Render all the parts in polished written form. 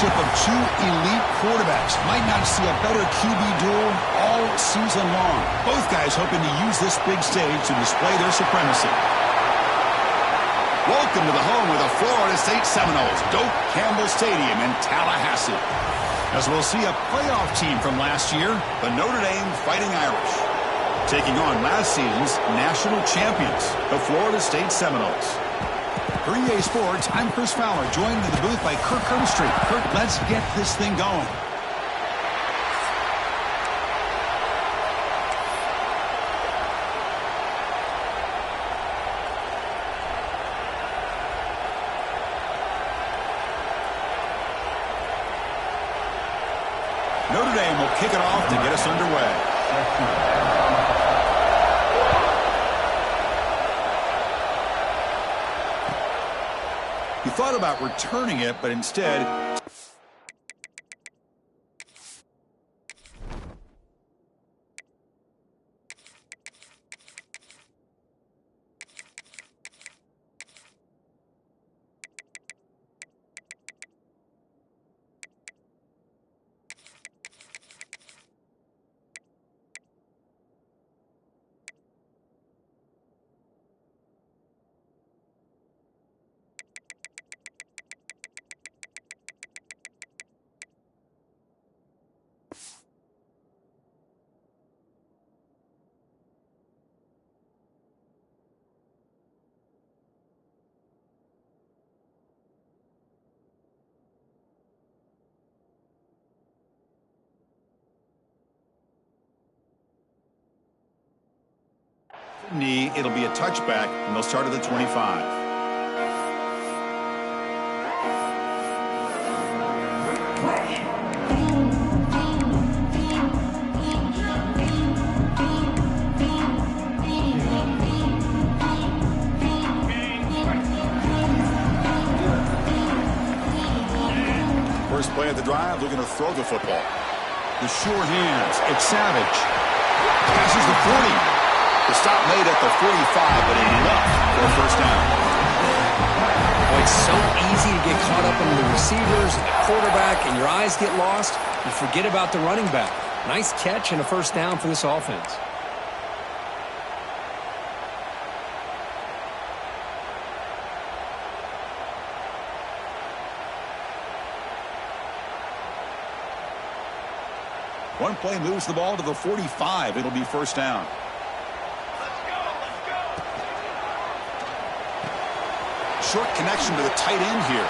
matchup of two elite quarterbacks. Might not see a better QB duel all season long. Both guys hoping to use this big stage to display their supremacy. Welcome to the home of the Florida State Seminoles, Doak Campbell Stadium in Tallahassee. As we'll see a playoff team from last year, the Notre Dame Fighting Irish, taking on last season's national champions, the Florida State Seminoles. For EA Sports, I'm Chris Fowler, joined in the booth by Kirk Herbstreit. Kirk, let's get this thing going. Notre Dame will kick it off to get us underway. He thought about returning it, but instead... knee, it'll be a touchback, and they'll start at the 25. First play of the drive, looking to throw the football. The sure hands, it's Savage. Passes the 40. The stop made at the 45, but enough for a first down. Well, it's so easy to get caught up in the receivers and the quarterback, and your eyes get lost. You forget about the running back. Nice catch and a first down for this offense. One play moves the ball to the 45. It'll be first down. Short connection to the tight end here.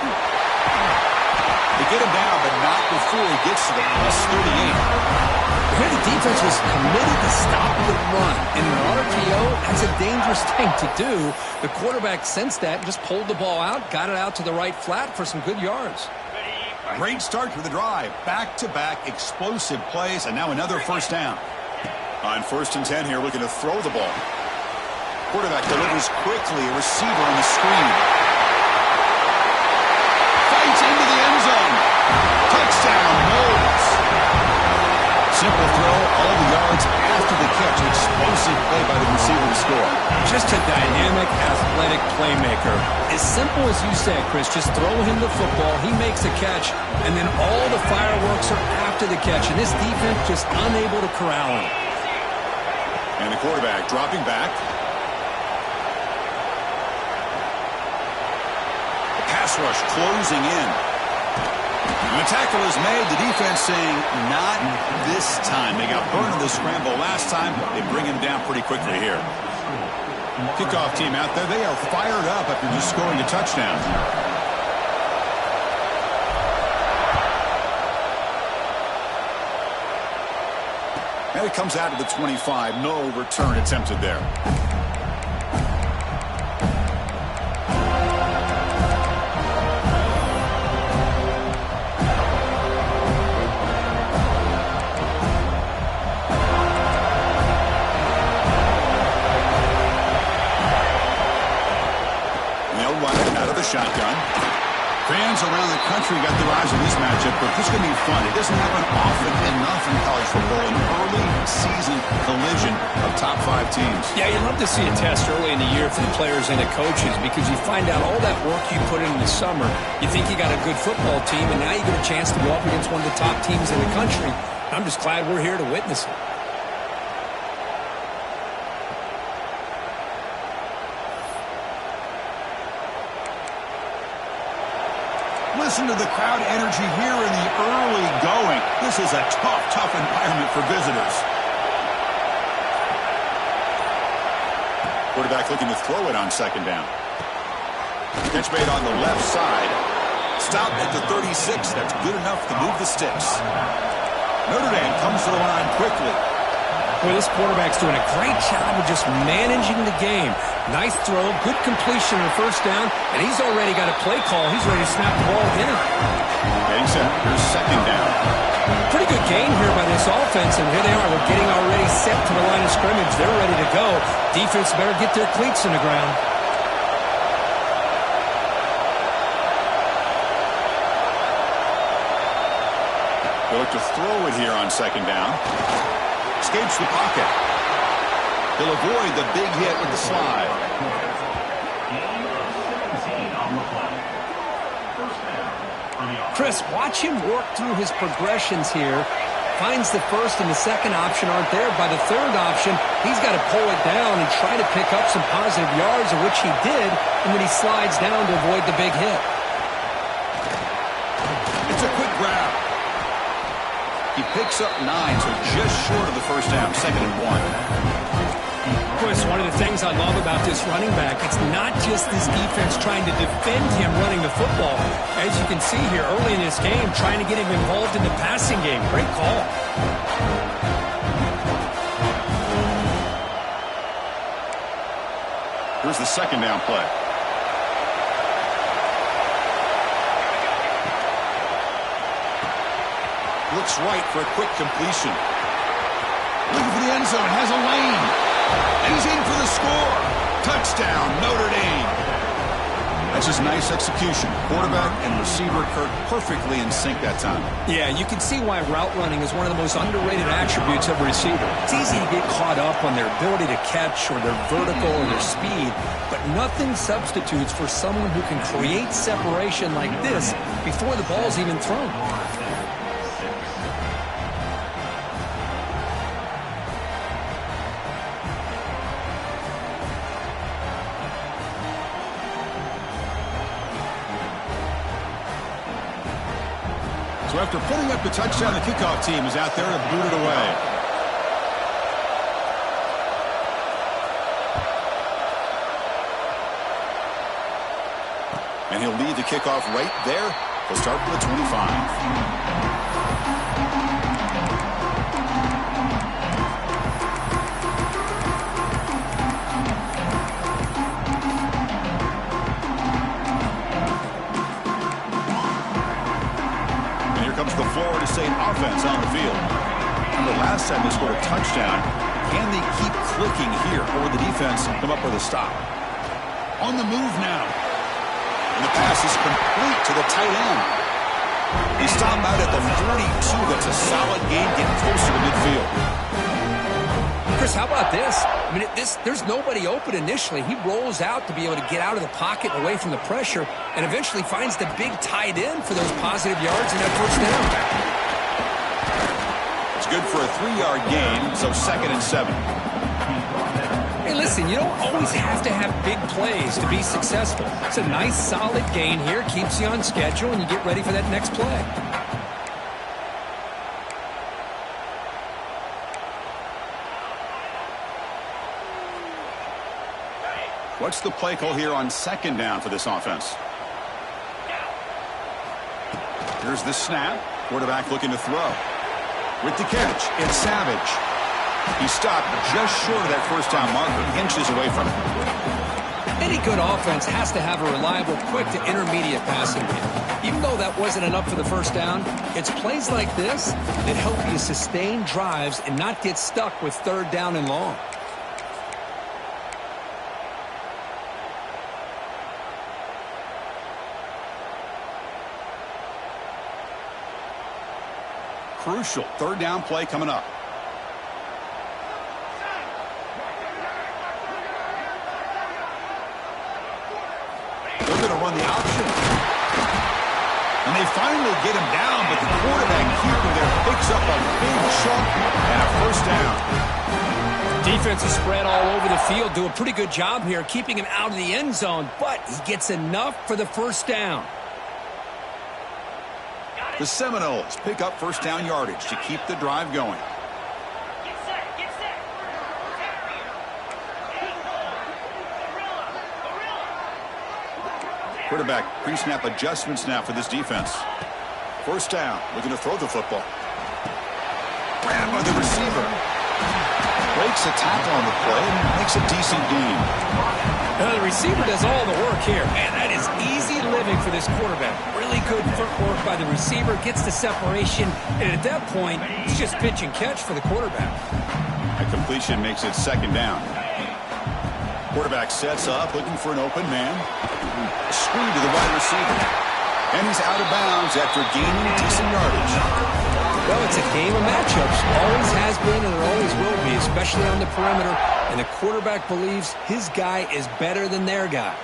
They get him down, but not before he gets to the plus 38. Here the defense was committed to stop the run. In an RPO, that's a dangerous thing to do. The quarterback sensed that and just pulled the ball out, got it out to the right flat for some good yards. Great start to the drive. Back-to-back explosive plays, and now another first down. On 1st and 10 here, looking to throw the ball. Quarterback delivers quickly, a receiver on the screen. Fights into the end zone. Touchdown, Noles. Simple throw, all the yards after the catch. Explosive play by the receiver to score. Just a dynamic, athletic playmaker. As simple as you said, Chris, just throw him the football, he makes the catch, and then all the fireworks are after the catch. And this defense just unable to corral him. And the quarterback dropping back. Pass rush closing in. And the tackle is made. The defense saying, not this time. They got burned in the scramble last time. They bring him down pretty quickly here. Kickoff team out there. They are fired up after just scoring a touchdown. And it comes out to the 25. No return attempted there. Shotgun. Fans around the country got their eyes on this matchup, but this is going to be fun. It doesn't happen often enough in college football, and early late-season collision of top-5 teams. Yeah, you love to see a test early in the year for the players and the coaches because you find out all that work you put in the summer. You think you got a good football team, and now you get a chance to go up against one of the top teams in the country. I'm just glad we're here to witness it. Listen to the crowd energy here in the early going. This is a tough environment for visitors. Quarterback looking to throw it on second down. Catch made on the left side. Stop at the 36. That's good enough to move the sticks. Notre Dame comes to the line quickly. Boy, this quarterback's doing a great job of just managing the game. Nice throw, good completion on the first down, and he's already got a play call. He's ready to snap the ball again. Getting set. Here's second down. Pretty good game here by this offense, and here they are. We're getting already set to the line of scrimmage. They're ready to go. Defense better get their cleats in the ground. They look to throw it here on second down. Escapes the pocket. He'll avoid the big hit with the slide. Chris, watch him work through his progressions here. Finds the first and the second option aren't there. By the third option, he's got to pull it down and try to pick up some positive yards, of which he did, and then he slides down to avoid the big hit. It's a quick grab. He picks up 9, so just short of the first down, 2nd and 1. Chris, one of the things I love about this running back, it's not just this defense trying to defend him running the football. As you can see here early in this game, trying to get him involved in the passing game. Great call. Here's the second down play. Looks right for a quick completion. Looking for the end zone. Has a lane. And he's in for the score. Touchdown, Notre Dame. That's just nice execution. Quarterback and receiver Kirk perfectly in sync that time. Yeah, you can see why route running is one of the most underrated attributes of a receiver. It's easy to get caught up on their ability to catch or their vertical or their speed, but nothing substitutes for someone who can create separation like this before the ball's even thrown. So after putting up the touchdown, the kickoff team is out there to boot it away. And he'll lead the kickoff right there. He'll start with the 25. The Florida State offense on the field. Remember last time they scored a touchdown. Can they keep clicking here, or will the defense come up with a stop? On the move now. And the pass is complete to the tight end. He stopped out at the 42. That's a solid gain, getting closer to midfield. Chris, how about this? I mean, there's nobody open initially. He rolls out to be able to get out of the pocket and away from the pressure and eventually finds the big tight end for those positive yards and that first down. It's good for a 3-yard gain, so 2nd and 7. Hey, listen, you don't always have to have big plays to be successful. It's a nice, solid gain here, keeps you on schedule, and you get ready for that next play. What's the play call here on second down for this offense? Here's the snap. Quarterback looking to throw. With the catch, it's Savage. He stopped just short of that first down marker, inches away from it. Any good offense has to have a reliable, quick to intermediate passing game. Even though that wasn't enough for the first down, it's plays like this that help you sustain drives and not get stuck with 3rd down and long. Crucial 3rd down play coming up. run the option. And they finally get him down, but the quarterback keeper there picks up a big chunk and a first down. Defense is spread all over the field. Do a pretty good job here keeping him out of the end zone, but he gets enough for the first down. The Seminoles pick up first down yardage to keep the drive going. Quarterback pre-snap adjustments now for this defense. First down, looking to throw the football. Grabbed by the receiver. Breaks a tackle on the play and makes a decent gain. The receiver does all the work here. Man, that is easy living for this quarterback. Really good footwork by the receiver, gets the separation, and at that point, it's just pitch and catch for the quarterback. A completion makes it second down. Quarterback sets up, looking for an open man. Screen to the wide receiver. And he's out of bounds after gaining decent yardage. Well, it's a game of matchups. Always has been and it always will be, especially on the perimeter. And the quarterback believes his guy is better than their guy.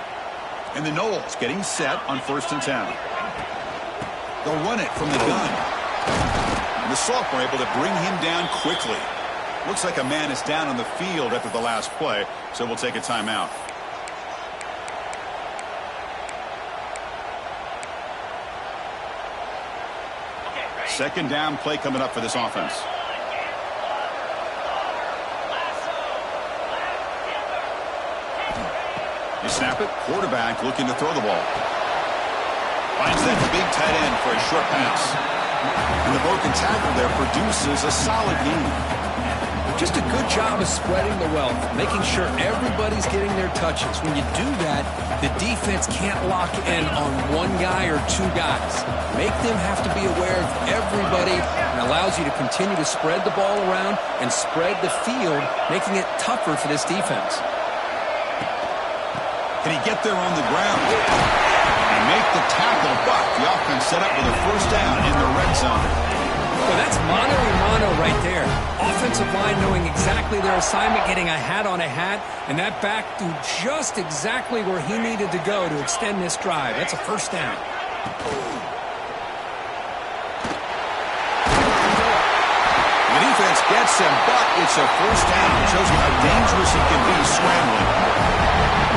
And the Noles getting set on 1st and 10. They'll run it from the gun. And the sophomore able to bring him down quickly. Looks like a man is down on the field after the last play, so we'll take a timeout. Second down play coming up for this offense. You snap it. Quarterback looking to throw the ball. Finds that big tight end for a short pass. And the broken tackle there produces a solid gain. Just a good job of spreading the wealth, making sure everybody's getting their touches. When you do that, the defense can't lock in on one guy or two guys. Make them have to be aware of everybody and allows you to continue to spread the ball around and spread the field, making it tougher for this defense. Can he get there on the ground? And make the tackle, but the offense set up with a first down in the red zone. Well, that's mano-a-mano right there. Offensive line knowing exactly their assignment, getting a hat on a hat, and that back to just exactly where he needed to go to extend this drive. That's a first down. The defense gets him, but it's a first down. It shows you how dangerous he can be scrambling.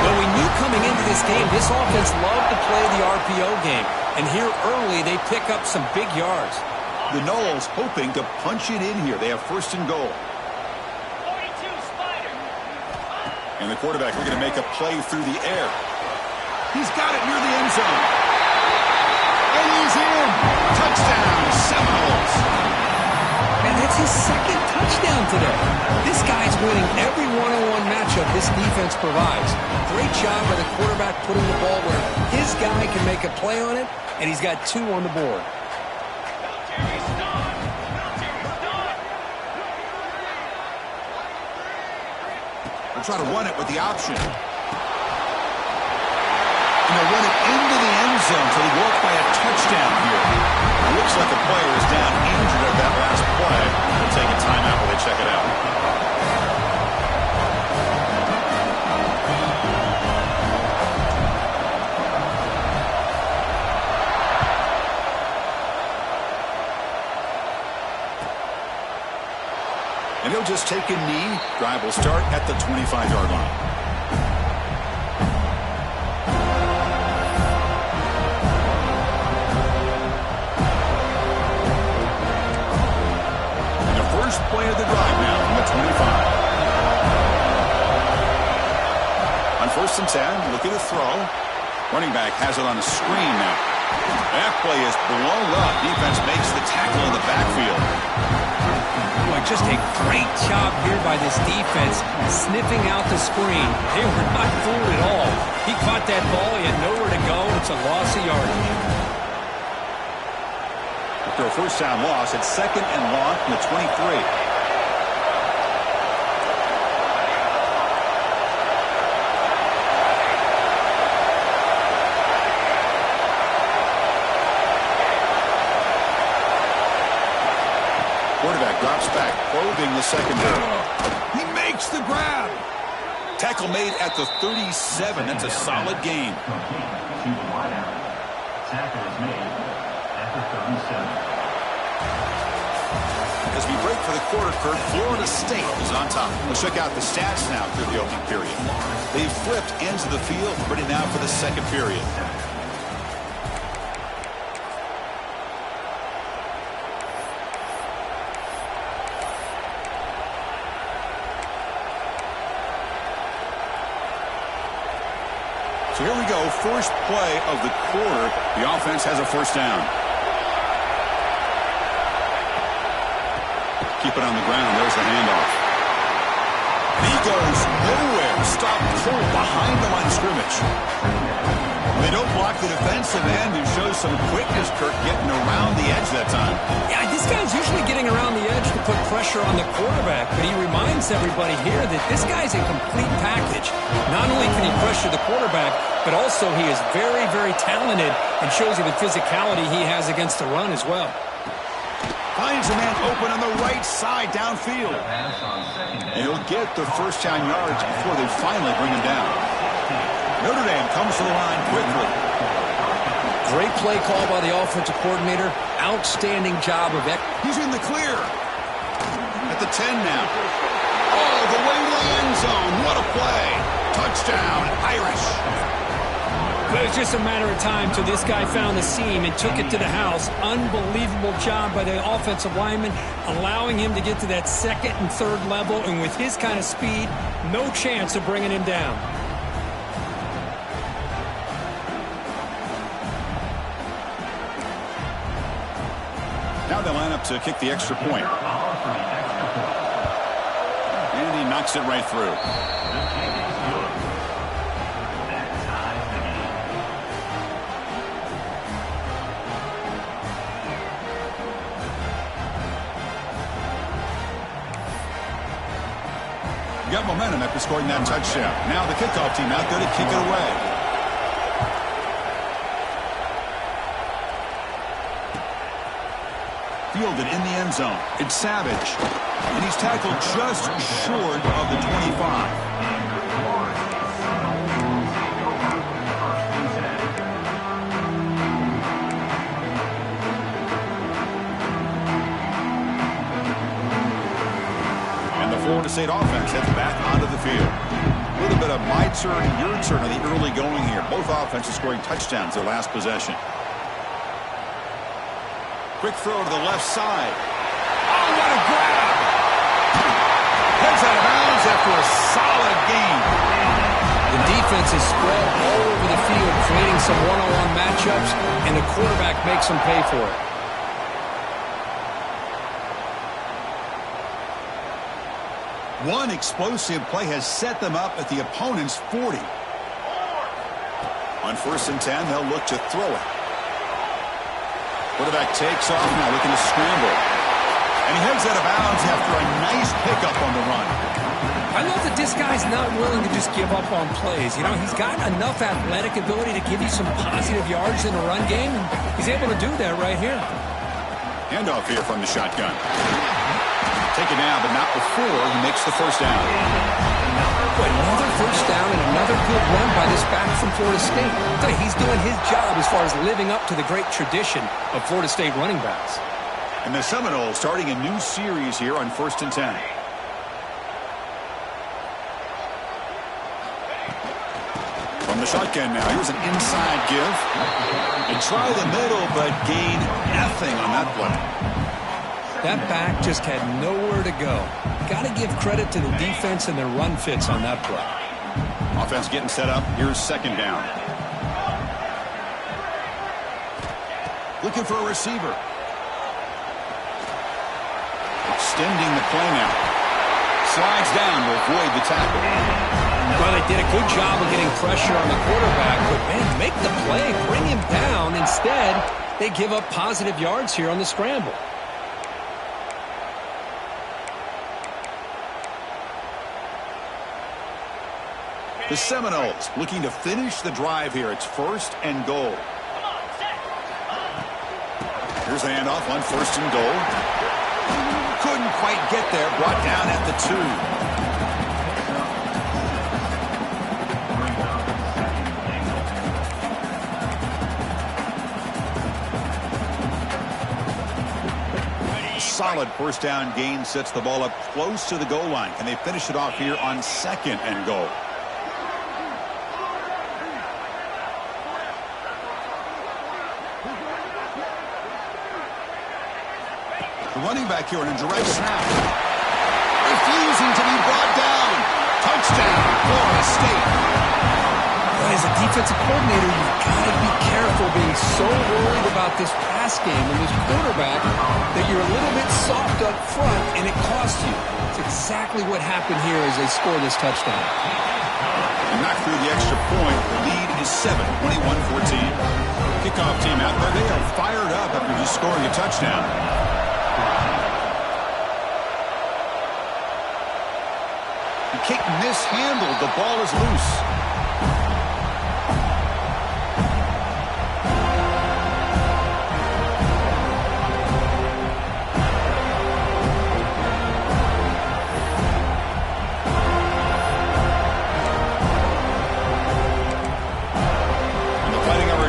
Well, we knew coming into this game, this offense loved to play the RPO game. And here early, they pick up some big yards. The Noles hoping to punch it in here. They have first and goal. And the quarterback looking to make a play through the air. He's got it near the end zone. And he's in. Touchdown, Seminoles. And that's his second touchdown today. This guy's winning every one-on-one matchup this defense provides. Great job by the quarterback putting the ball where his guy can make a play on it, and he's got 2 on the board. They'll try to run it with the option. And they'll run it into the end zone to work by a touchdown here. It looks like a player is down injured at that last play. They'll take a timeout while they check it out. And he'll just take a knee. Drive will start at the 25-yard line. And the first play of the drive now from the 25. On 1st and 10, looking to throw. Running back has it on a screen now. That play is blown up. Defense makes the tackle in the backfield. Just a great job here by this defense, sniffing out the screen. They were not fooled at all. He caught that ball, he had nowhere to go. It's a loss of yardage. After a first down loss, it's 2nd and long from the 23. Quarterback drops back, probing the secondary. He makes the grab. Tackle made at the 37. That's a solid gain. Tackle is made at the 37. As we break for the quarter, Kurt, Florida State is on top. Let's check out the stats now through the opening period. They've flipped ends of the field, ready now for the second period. So here we go, first play of the quarter. The offense has a first down. Keep it on the ground. There's the handoff. And he goes nowhere. Stopped cold behind the line of scrimmage. They don't block the defensive end, who shows some quickness, Kirk, getting around the edge that time. Yeah, this guy's usually getting around the edge to put pressure on the quarterback, but he reminds everybody here that this guy's a complete package. Not only can he pressure the quarterback, but also he is very, very talented and shows you the physicality he has against the run as well. Finds a man open on the right side downfield. And he'll get the first down yards before they finally bring him down. Notre Dame comes to the line quickly. Great play call by the offensive coordinator. Outstanding job of it. He's in the clear. At the 10 now. All the way to the end zone. What a play. Touchdown, Irish. But it's just a matter of time till this guy found the seam and took it to the house. Unbelievable job by the offensive lineman, allowing him to get to that second and third level. And with his kind of speed, no chance of bringing him down. Now they line up to kick the extra point. And he knocks it right through. Got momentum after scoring that touchdown. Now the kickoff team out there to kick it away. Fielded in the end zone. It's Savage. And he's tackled just short of the 25. Florida State offense heads back onto the field. A little bit of my turn, your turn on the early going here. Both offenses scoring touchdowns their last possession. Quick throw to the left side. Oh, what a grab! Heads out of bounds after a solid gain. The defense is spread all over the field, creating some one-on-one matchups, and the quarterback makes them pay for it. One explosive play has set them up at the opponent's 40. On 1st and 10, they'll look to throw it. Quarterback takes off now, looking to scramble. And he heads out of bounds after a nice pickup on the run. I love that this guy's not willing to just give up on plays. You know, he's got enough athletic ability to give you some positive yards in the run game, and he's able to do that right here. Handoff here from the shotgun. Taken down, but not before he makes the first down. Another first down and another good run by this back from Florida State. He's doing his job as far as living up to the great tradition of Florida State running backs. And the Seminoles starting a new series here on 1st and 10. From the shotgun now, here's an inside give. And try the middle, but gain nothing on that play. That back just had nowhere to go. Got to give credit to the defense and their run fits on that play. Offense getting set up. Here's second down. Looking for a receiver. Extending the play now. Slides down to avoid the tackle. Well, they did a good job of getting pressure on the quarterback, but man, make the play, bring him down. Instead, they give up positive yards here on the scramble. The Seminoles looking to finish the drive here. It's 1st and goal. Here's the handoff on 1st and goal. Couldn't quite get there. Brought down at the 2. solid first down gain sets the ball up close to the goal line. Can they finish it off here on 2nd and goal? The running back here in a direct snap. Refusing to be brought down. Touchdown, Florida State. But as a defensive coordinator, you've got to be careful being so worried about this pass game and this quarterback that you're a little bit soft up front and it costs you. It's exactly what happened here as they score this touchdown. And knock through the extra point. The lead is 7, 21-14. Kickoff team out there. They are fired up after just scoring a touchdown. The kick mishandled. The ball is loose.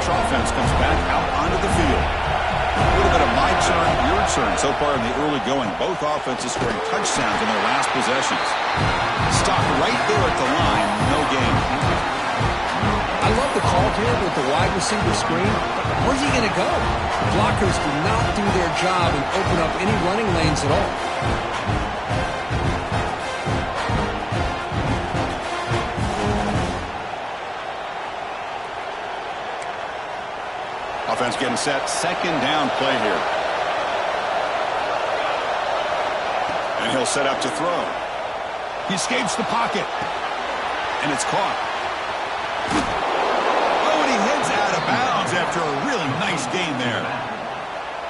Offense comes back out onto the field. A little bit of my turn, your turn so far in the early going. Both offenses scoring touchdowns in their last possessions. Stop right there at the line. No gain. I love the call here with the wide receiver screen. Where's he going to go? Blockers do not do their job and open up any running lanes at all. Offense getting set. 2nd down play here. And he'll set up to throw. He escapes the pocket. And it's caught. Oh, and he heads out of bounds after a really nice gain there.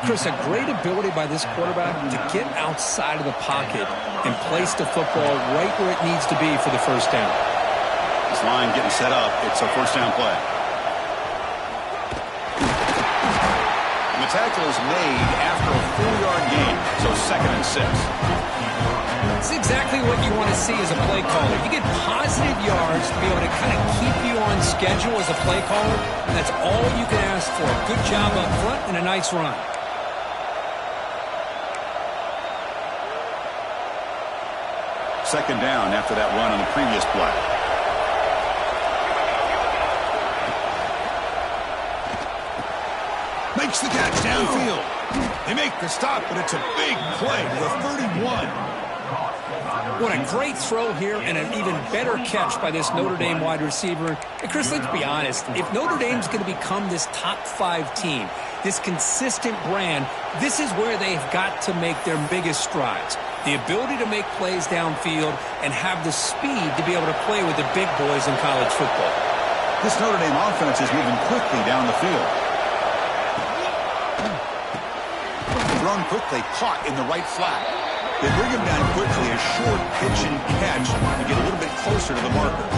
Chris, a great ability by this quarterback to get outside of the pocket and place the football right where it needs to be for the first down. This line getting set up. It's a first down play. The tackle is made after a 4-yard gain, so 2nd and 6. It's exactly what you want to see as a play caller. You get positive yards to be able to kind of keep you on schedule as a play caller. That's all you can ask for. Good job up front and a nice run. Second down after that run on the previous play. Makes the catch downfield. They make the stop, but it's a big play to the 31. What a great throw here and an even better catch by this Notre Dame wide receiver. And Chris, let's be honest. If Notre Dame's going to become this top 5 team, this consistent brand, this is where they've got to make their biggest strides. The ability to make plays downfield and have the speed to be able to play with the big boys in college football. This Notre Dame offense is moving quickly down the field. Thrown quickly, caught in the right flat. They bring him down quickly, a short pitch and catch to get a little bit closer to the marker.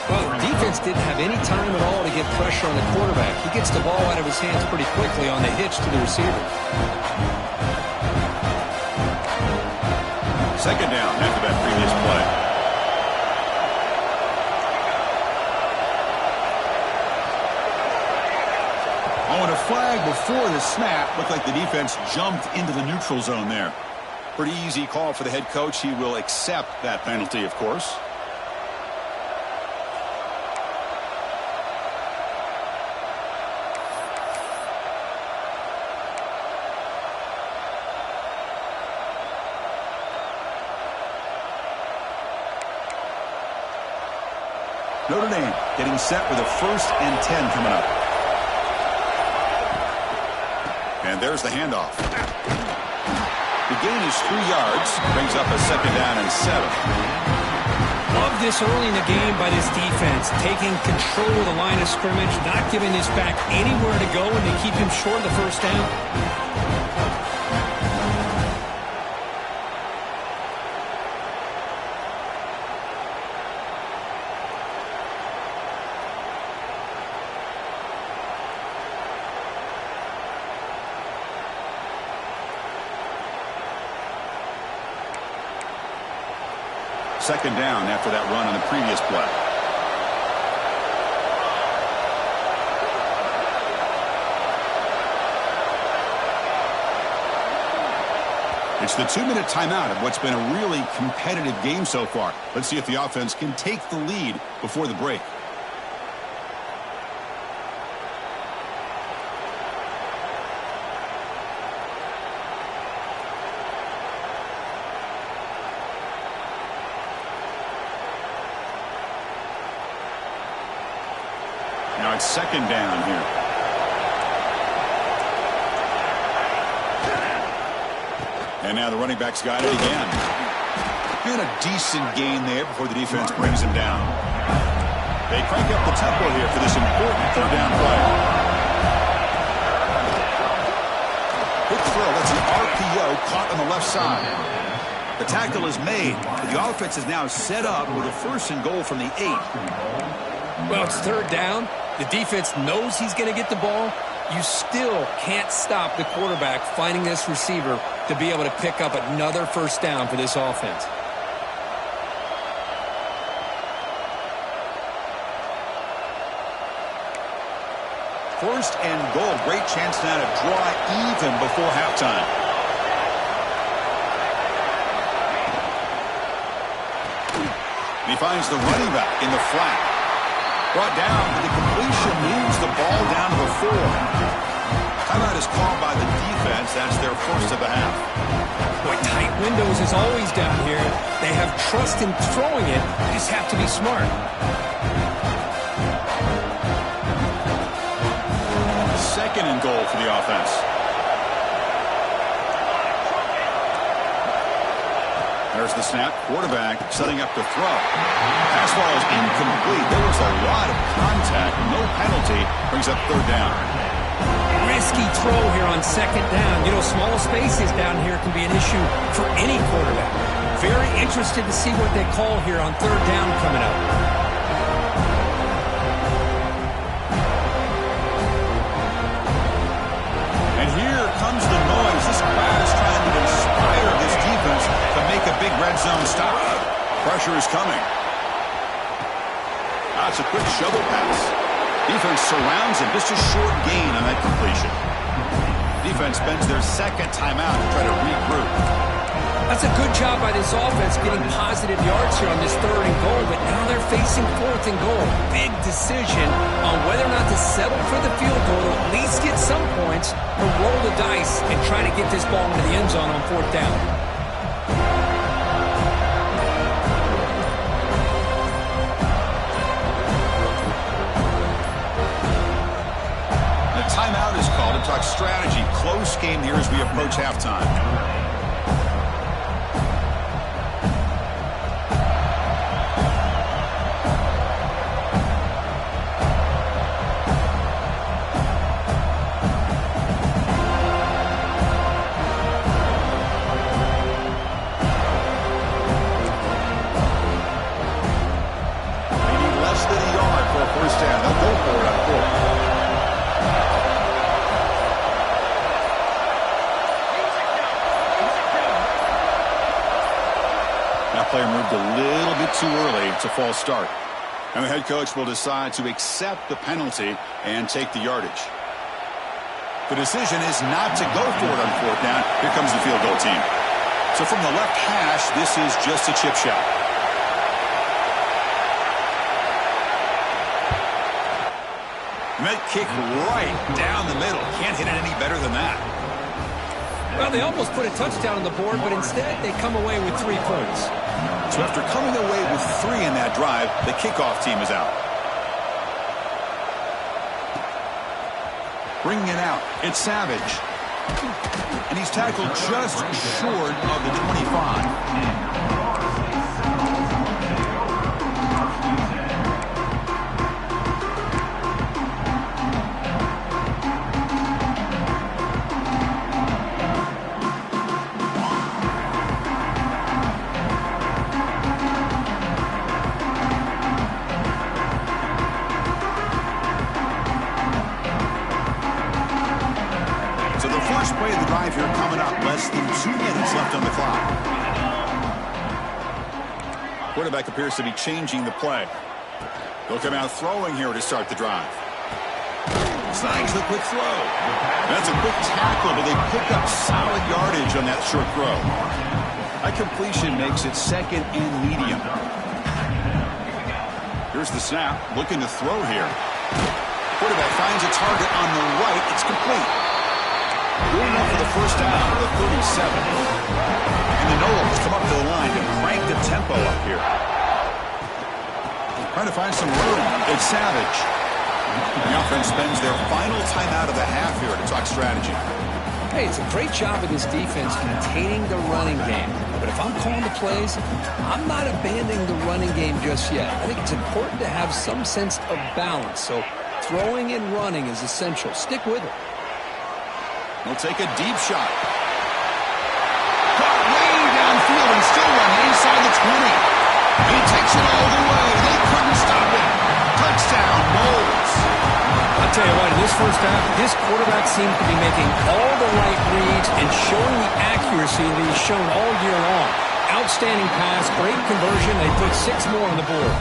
Well, the defense didn't have any time at all to get pressure on the quarterback. He gets the ball out of his hands pretty quickly on the hitch to the receiver. Second down after that previous play. Oh, and a flag before the snap. Looked like the defense jumped into the neutral zone there. Pretty easy call for the head coach. He will accept that penalty, of course. Notre Dame getting set with a 1st and 10 coming up. And there's the handoff. The gain is 3 yards. Brings up a 2nd down and 7. Love this early in the game by this defense. Taking control of the line of scrimmage. Not giving this back anywhere to go, and they keep him short of the first down. Second down after that run on the previous play. It's the 2-minute timeout of what's been a really competitive game so far. Let's see if the offense can take the lead before the break. Now it's second down here. And now the running back's got it again. And a decent gain there before the defense brings him down. They crank up the tempo here for this important third down play. Quick throw. That's an RPO caught on the left side. The tackle is made. The offense is now set up with a 1st and goal from the 8. Well, it's third down. The defense knows he's going to get the ball. You still can't stop the quarterback finding this receiver to be able to pick up another 1st down for this offense. First and goal. Great chance now to draw even before halftime. And he finds the running back in the flat. Brought down, the completion moves the ball down to the 4. Timeout is called by the defense. That's their first of the half. Boy, tight windows is always down here. They have trust in throwing it. You just have to be smart. Second and goal for the offense. There's the snap. Quarterback setting up to throw. Pass ball is incomplete. There was a lot of contact. No penalty. Brings up third down. Risky throw here on second down. You know, small spaces down here can be an issue for any quarterback. Very interested to see what they call here on third down coming up. And here comes the noise. This crowd is trying to inspire this defense to make a big red zone stop. Pressure is coming. That's a quick shovel pass. Defense surrounds him. Just a short gain on that completion. Defense spends their second timeout to try to regroup. That's a good job by this offense getting positive yards here on this third and goal, but now they're facing 4th and goal. Big decision on whether or not to settle for the field goal, or at least get some points, or roll the dice and try to get this ball into the end zone on 4th down. The timeout is called to talk strategy. Close game here as we approach halftime. Player moved a little bit too early. It's a false start. And the head coach will decide to accept the penalty and take the yardage. The decision is not to go for it on 4th down. Here comes the field goal team. So from the left hash, this is just a chip shot. And that kick right down the middle. Can't hit it any better than that. Well, they almost put a touchdown on the board, but instead they come away with 3 points. So after coming away with 3 in that drive, the kickoff team is out. Bringing it out, it's Savage. And he's tackled just short of the 25. Play of the drive here coming up. Less than 2 minutes left on the clock. Quarterback appears to be changing the play. They'll come out throwing here to start the drive. Signs the quick throw. That's a quick tackle, but they pick up solid yardage on that short throw. That completion makes it second and medium. Here's the snap, looking to throw here. Quarterback finds a target on the right. It's complete. Good enough for the first down to the 37. And the Noles come up to the line to crank the tempo up here. Trying to find some room. It's Savage. The offense spends their final timeout of the half here to talk strategy. Hey, it's a great job of this defense containing the running game. But if I'm calling the plays, I'm not abandoning the running game just yet. I think it's important to have some sense of balance. So throwing and running is essential. Stick with it. He'll take a deep shot. Got way downfield and still running inside the 20. He takes it all the way. They couldn't stop it. Touchdown, Noles. I'll tell you what, in this first half, this quarterback seemed to be making all the right reads and showing the accuracy that he's shown all year long. Outstanding pass, great conversion. They put 6 more on the board.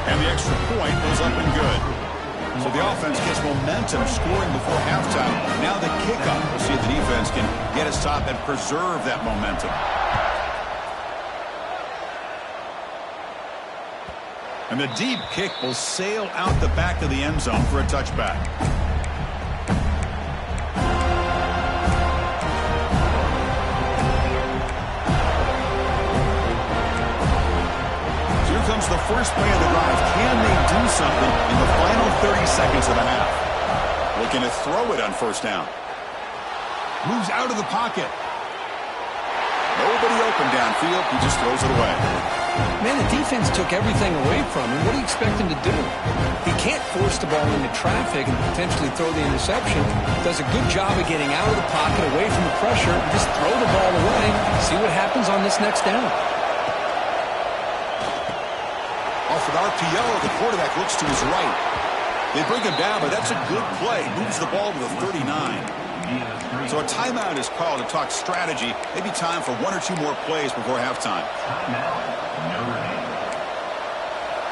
And the extra point goes up and good. So the offense gets momentum scoring before halftime. Now the kickoff. We'll see if the defense can get a stop and preserve that momentum. And the deep kick will sail out the back of the end zone for a touchback. So here comes the first play of the drive. Can they do something in the final 30 seconds of the half? Looking to throw it on first down. Moves out of the pocket. Nobody open downfield. He just throws it away. Man, the defense took everything away from him. What do you expect him to do? He can't force the ball into traffic and potentially throw the interception. Does a good job of getting out of the pocket, away from the pressure, and just throw the ball away. See what happens on this next down. Off an RPO, the quarterback looks to his right. They bring him down, but that's a good play. Moves the ball to the 39. So a timeout is called to talk strategy. Maybe time for 1 or 2 more plays before halftime.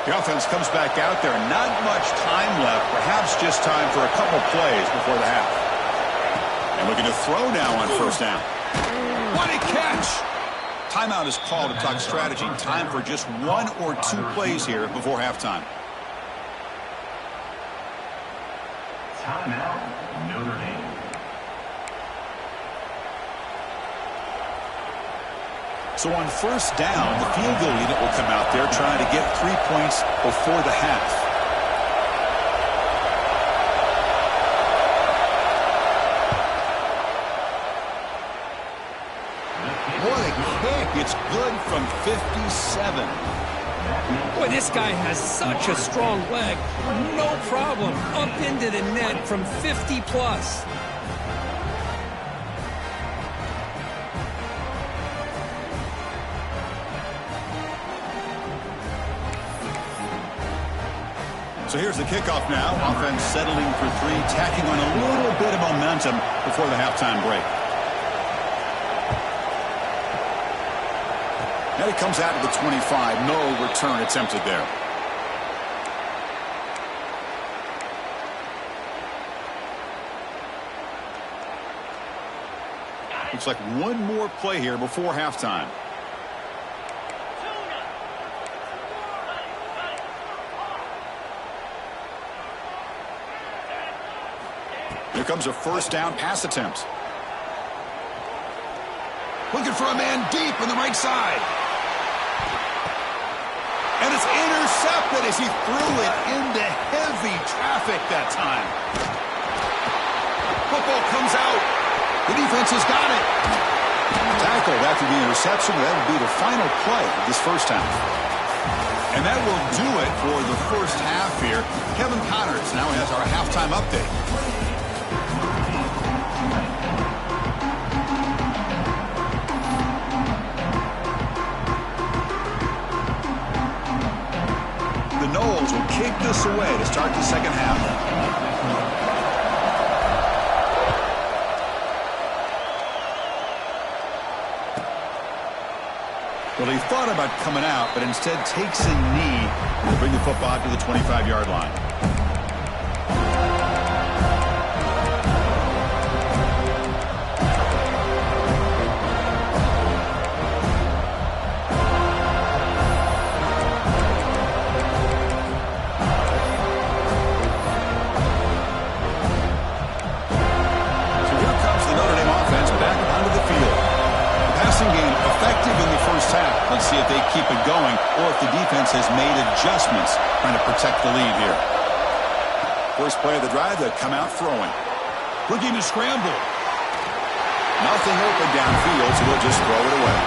The offense comes back out there. Not much time left. Perhaps just time for a couple plays before the half. And looking to throw now on first down. What a catch! Timeout is called to talk strategy. Time for just 1 or 2 plays here before halftime. Timeout, Notre Dame. So on first down, the field goal unit will come out there trying to get 3 points before the half. What a kick. It's good from 57. Boy, this guy has such a strong leg. No problem. Up into the net from 50+. So here's the kickoff now. Offense settling for 3, tacking on a little bit of momentum before the halftime break. And it comes out of the 25. No return attempted there. Looks like 1 more play here before halftime. Here comes a first down pass attempt. Looking for a man deep on the right side. And it's intercepted as he threw it into heavy traffic that time. Football comes out. The defense has got it. Tackled after the interception. That will be the final play of this first half. And that will do it for the first half here. Kevin Connors now has our halftime update. The Noles will kick this away to start the second half. Well, he thought about coming out, but instead takes a knee to bring the football to the 25-yard line. Let's see if they keep it going or if the defense has made adjustments trying to protect the lead here. First play of the drive, they come out throwing. Looking to scramble. Nothing open downfield, so they'll just throw it away.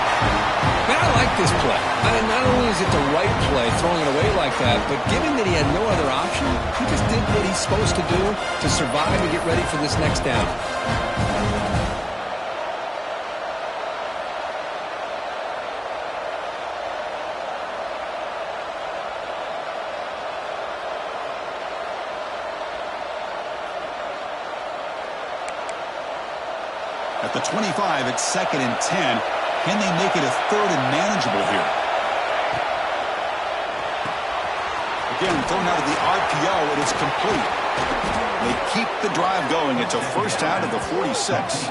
Man, I like this play. Not only is it the right play, throwing it away like that, but given that he had no other option, he just did what he's supposed to do to survive and get ready for this next down. At the 25, it's 2nd and 10. Can they make it a 3rd and manageable here? Again, thrown out of the RPO, it is complete. They keep the drive going. It's a first out of the 46.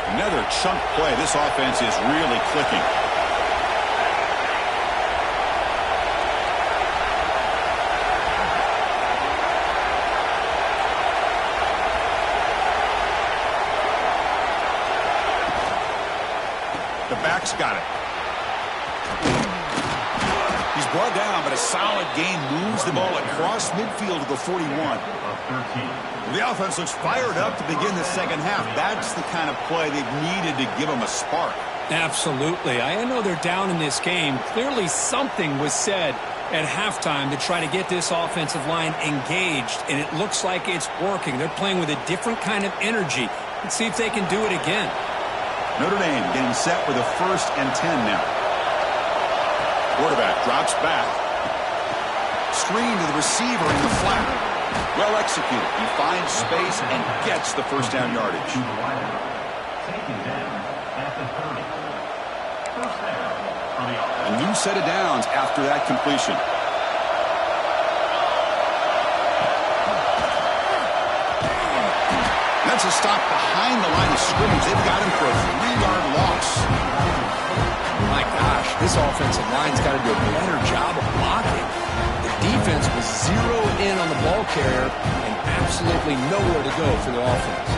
Another chunk play. This offense is really clicking. The back's got it. He's brought down, but a solid gain moves the ball across midfield to the 41. The offense looks fired up to begin the second half. That's the kind of play they've needed to give them a spark. Absolutely. I know they're down in this game. Clearly something was said at halftime to try to get this offensive line engaged, and it looks like it's working. They're playing with a different kind of energy. Let's see if they can do it again. Notre Dame getting set with a 1st and 10 now. Quarterback drops back. Screen to the receiver in the flat. Well executed. He finds space and gets the first down yardage. A new set of downs after that completion. That's a stop behind the line of scrimmage. They've got him for a 3-yard loss. My gosh, this offensive line's got to do a better job of blocking. The defense was zeroed in on the ball carrier and absolutely nowhere to go for the offense.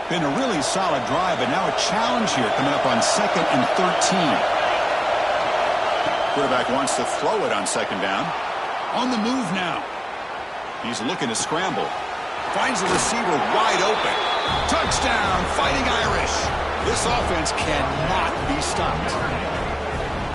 Been a really solid drive, but now a challenge here coming up on 2nd and 13. Quarterback wants to throw it on 2nd down. On the move now. He's looking to scramble. Finds the receiver wide open. Touchdown, Fighting Irish. This offense cannot be stopped.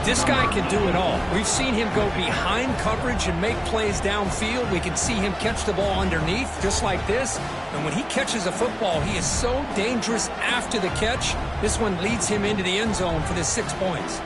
This guy can do it all. We've seen him go behind coverage and make plays downfield. We can see him catch the ball underneath, just like this. And when he catches a football, he is so dangerous after the catch. This one leads him into the end zone for the 6 points.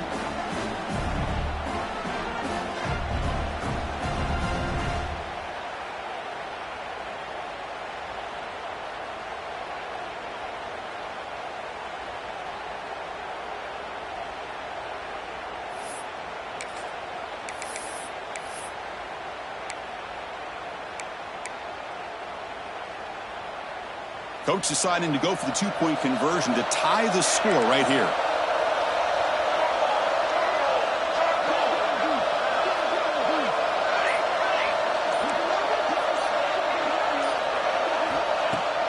Coach deciding to go for the 2-point conversion to tie the score right here.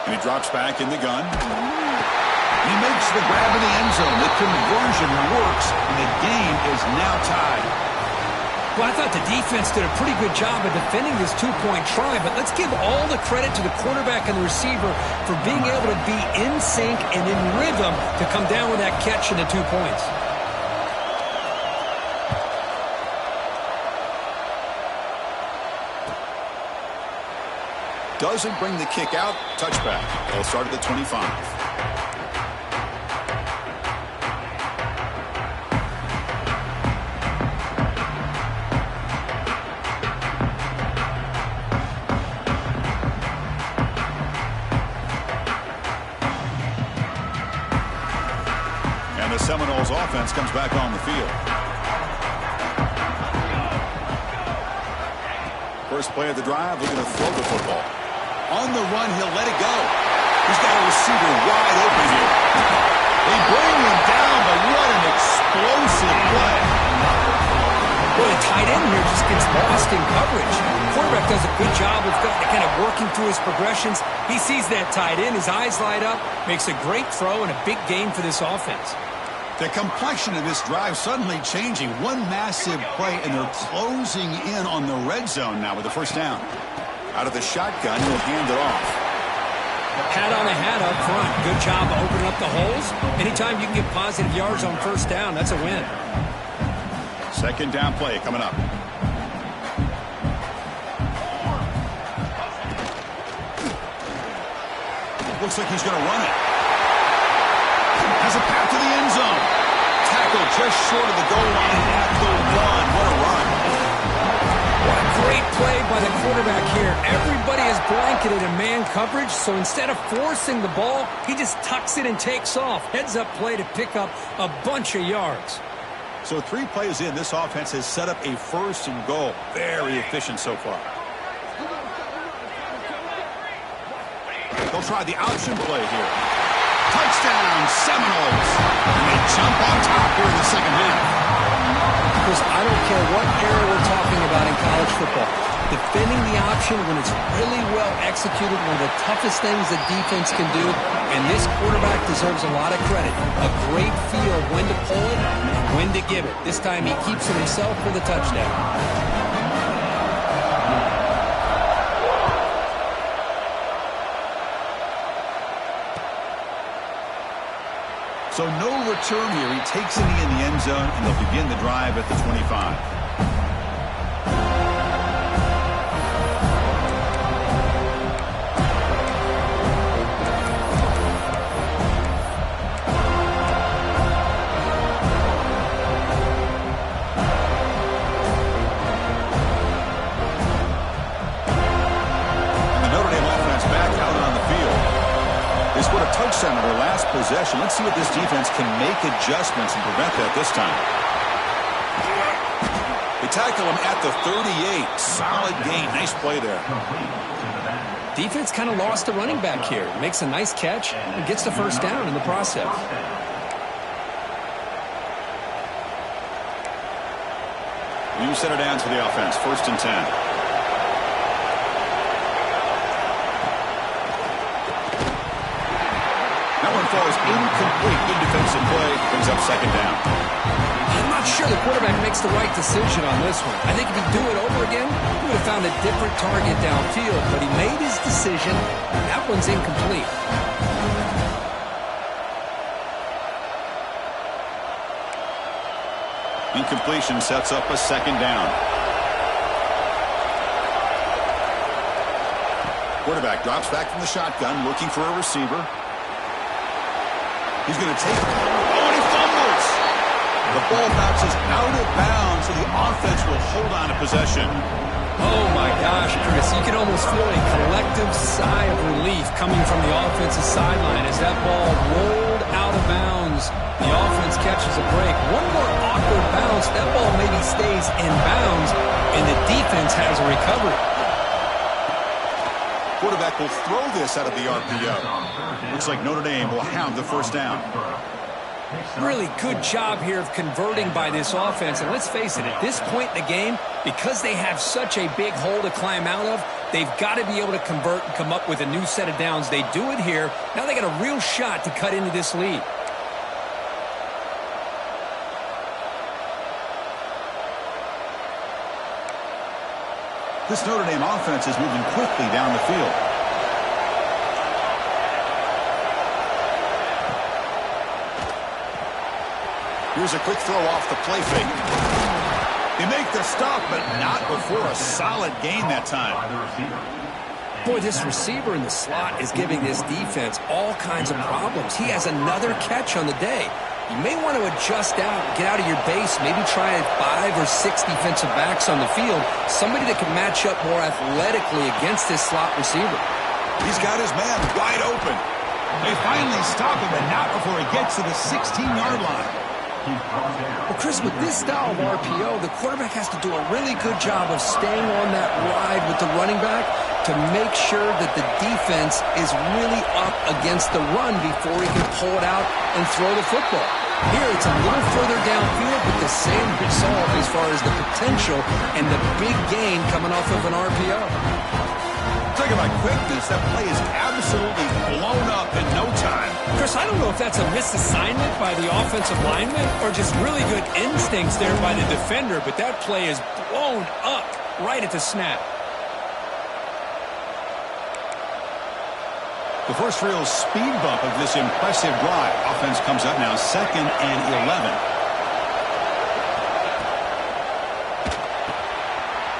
And he drops back in the gun. He makes the grab in the end zone. The conversion works, and the game is now tied. Well, I thought the defense did a pretty good job of defending this 2-point try, but let's give all the credit to the quarterback and the receiver for being able to be in sync and in rhythm to come down with that catch and the 2 points. Doesn't bring the kick out. Touchback. They'll start at the 25. Seminoles offense offense comes back on the field. First play of the drive, looking to throw the football. On the run, he'll let it go. He's got a receiver wide open here. They bring him down, but what an explosive play. Well, the tight end here just gets lost in coverage. The quarterback does a good job of kind of working through his progressions. He sees that tight end, his eyes light up, makes a great throw and a big gain for this offense. The complexion of this drive suddenly changing. One massive play, and they're closing in on the red zone now with the first down. Out of the shotgun, he'll hand it off. Hat on the hat up front. Good job of opening up the holes. Anytime you can get positive yards on first down, that's a win. Second down play coming up. Looks like he's going to run it. Has a path to the end zone. Tackled just short of the goal line at the one. What a run. What a great play by the quarterback here. Everybody is blanketed in man coverage, so instead of forcing the ball, he just tucks it and takes off. Heads up play to pick up a bunch of yards. So 3 plays in, this offense has set up a first and goal. Very efficient so far. They'll try the option play here. Touchdown, Seminoles. And they jump on top here in the second half. Because I don't care what era we're talking about in college football. Defending the option when it's really well executed, one of the toughest things that defense can do, and this quarterback deserves a lot of credit. A great feel of when to pull it and when to give it. This time he keeps it himself for the touchdown. So no return here. He takes it in the end zone, and they'll begin the drive at the 25. Touchdown of their last possession. Let's see if this defense can make adjustments and prevent that this time. They tackle him at the 38. Solid gain. Nice play there. Defense kind of lost a running back here. Makes a nice catch and gets the first down in the process. You set it down to the offense. 1st and 10. Falls incomplete. Good defensive play. Brings up second down. I'm not sure the quarterback makes the right decision on this one. I think if he'd do it over again, he would have found a different target downfield. But he made his decision. That one's incomplete. Incompletion sets up a second down. Quarterback drops back from the shotgun, looking for a receiver. He's going to take it. Oh, and he fumbles. The ball bounces out of bounds, so the offense will hold on to possession. Oh, my gosh, Chris. You can almost feel a collective sigh of relief coming from the offensive sideline as that ball rolled out of bounds. The offense catches a break. One more awkward bounce. That ball maybe stays in bounds, and the defense has a recovery. Quarterback will throw this out of the RPO. Looks like Notre Dame will have the first down. Really good job here of converting by this offense. And let's face it, at this point in the game, because they have such a big hole to climb out of, they've got to be able to convert and come up with a new set of downs. They do it here. Now they got a real shot to cut into this lead. This Notre Dame offense is moving quickly down the field. Here's a quick throw off the play fake. They make the stop, but not before a solid gain that time. Boy, this receiver in the slot is giving this defense all kinds of problems. He has another catch on the day. You may want to adjust out, get out of your base, maybe try 5 or 6 defensive backs on the field, somebody that can match up more athletically against this slot receiver. He's got his man wide open. They finally stop him, but not before he gets to the 16-yard line. Well, Chris, with this style of RPO, the quarterback has to do a really good job of staying on that ride with the running back to make sure that the defense is really up against the run before he can pull it out and throw the football. Here, it's a little further downfield, but the same result as far as the potential and the big gain coming off of an RPO. Talk about quickness. That play is absolutely blown up in no time. Chris, I don't know if that's a misassignment by the offensive lineman or just really good instincts there by the defender, but that play is blown up right at the snap. The first real speed bump of this impressive drive. Offense comes up now 2nd and 11.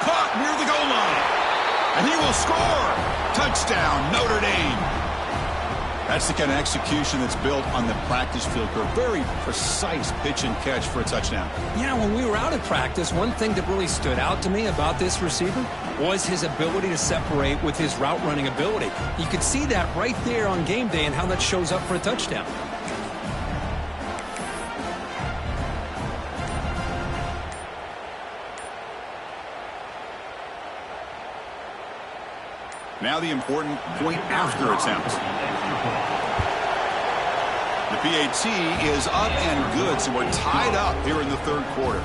Caught near the goal line. And he will score. Touchdown, Notre Dame. That's the kind of execution that's built on the practice field. A very precise pitch and catch for a touchdown. You know, when we were out at practice, one thing that really stood out to me about this receiver was his ability to separate with his route running ability. You could see that right there on game day and how that shows up for a touchdown. Now the important point after attempt. The PAT is up and good, so we're tied up here in the third quarter.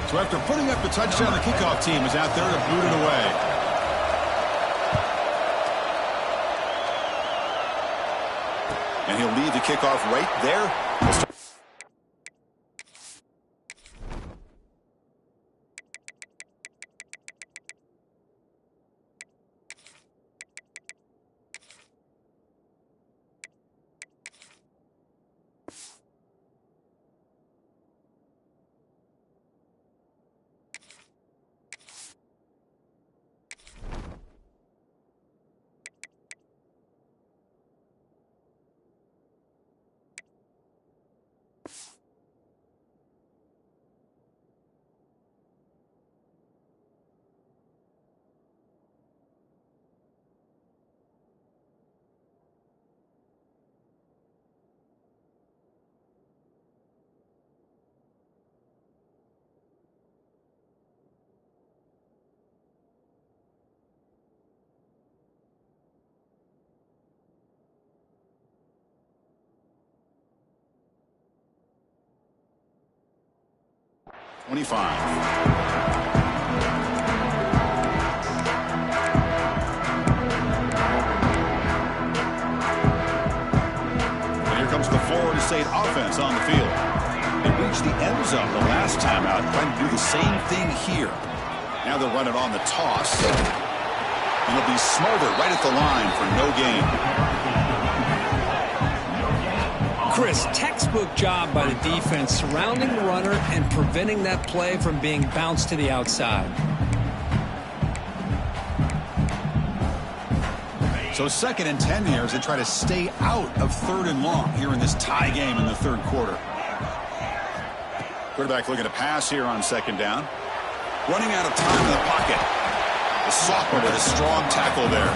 So after putting up the touchdown, the kickoff team is out there to boot it away. And he'll leave the kickoff right there. And here comes the Florida State offense on the field. They reached the end zone the last time out, trying to do the same thing here. Now they'll run it on the toss. And it'll be Smolder right at the line for no gain. Chris, textbook job by the defense surrounding the runner and preventing that play from being bounced to the outside. So 2nd and 10 here as they try to stay out of 3rd and long here in this tie game in the third quarter. Quarterback looking to pass here on 2nd down. Running out of time in the pocket. The sophomore did a strong tackle there.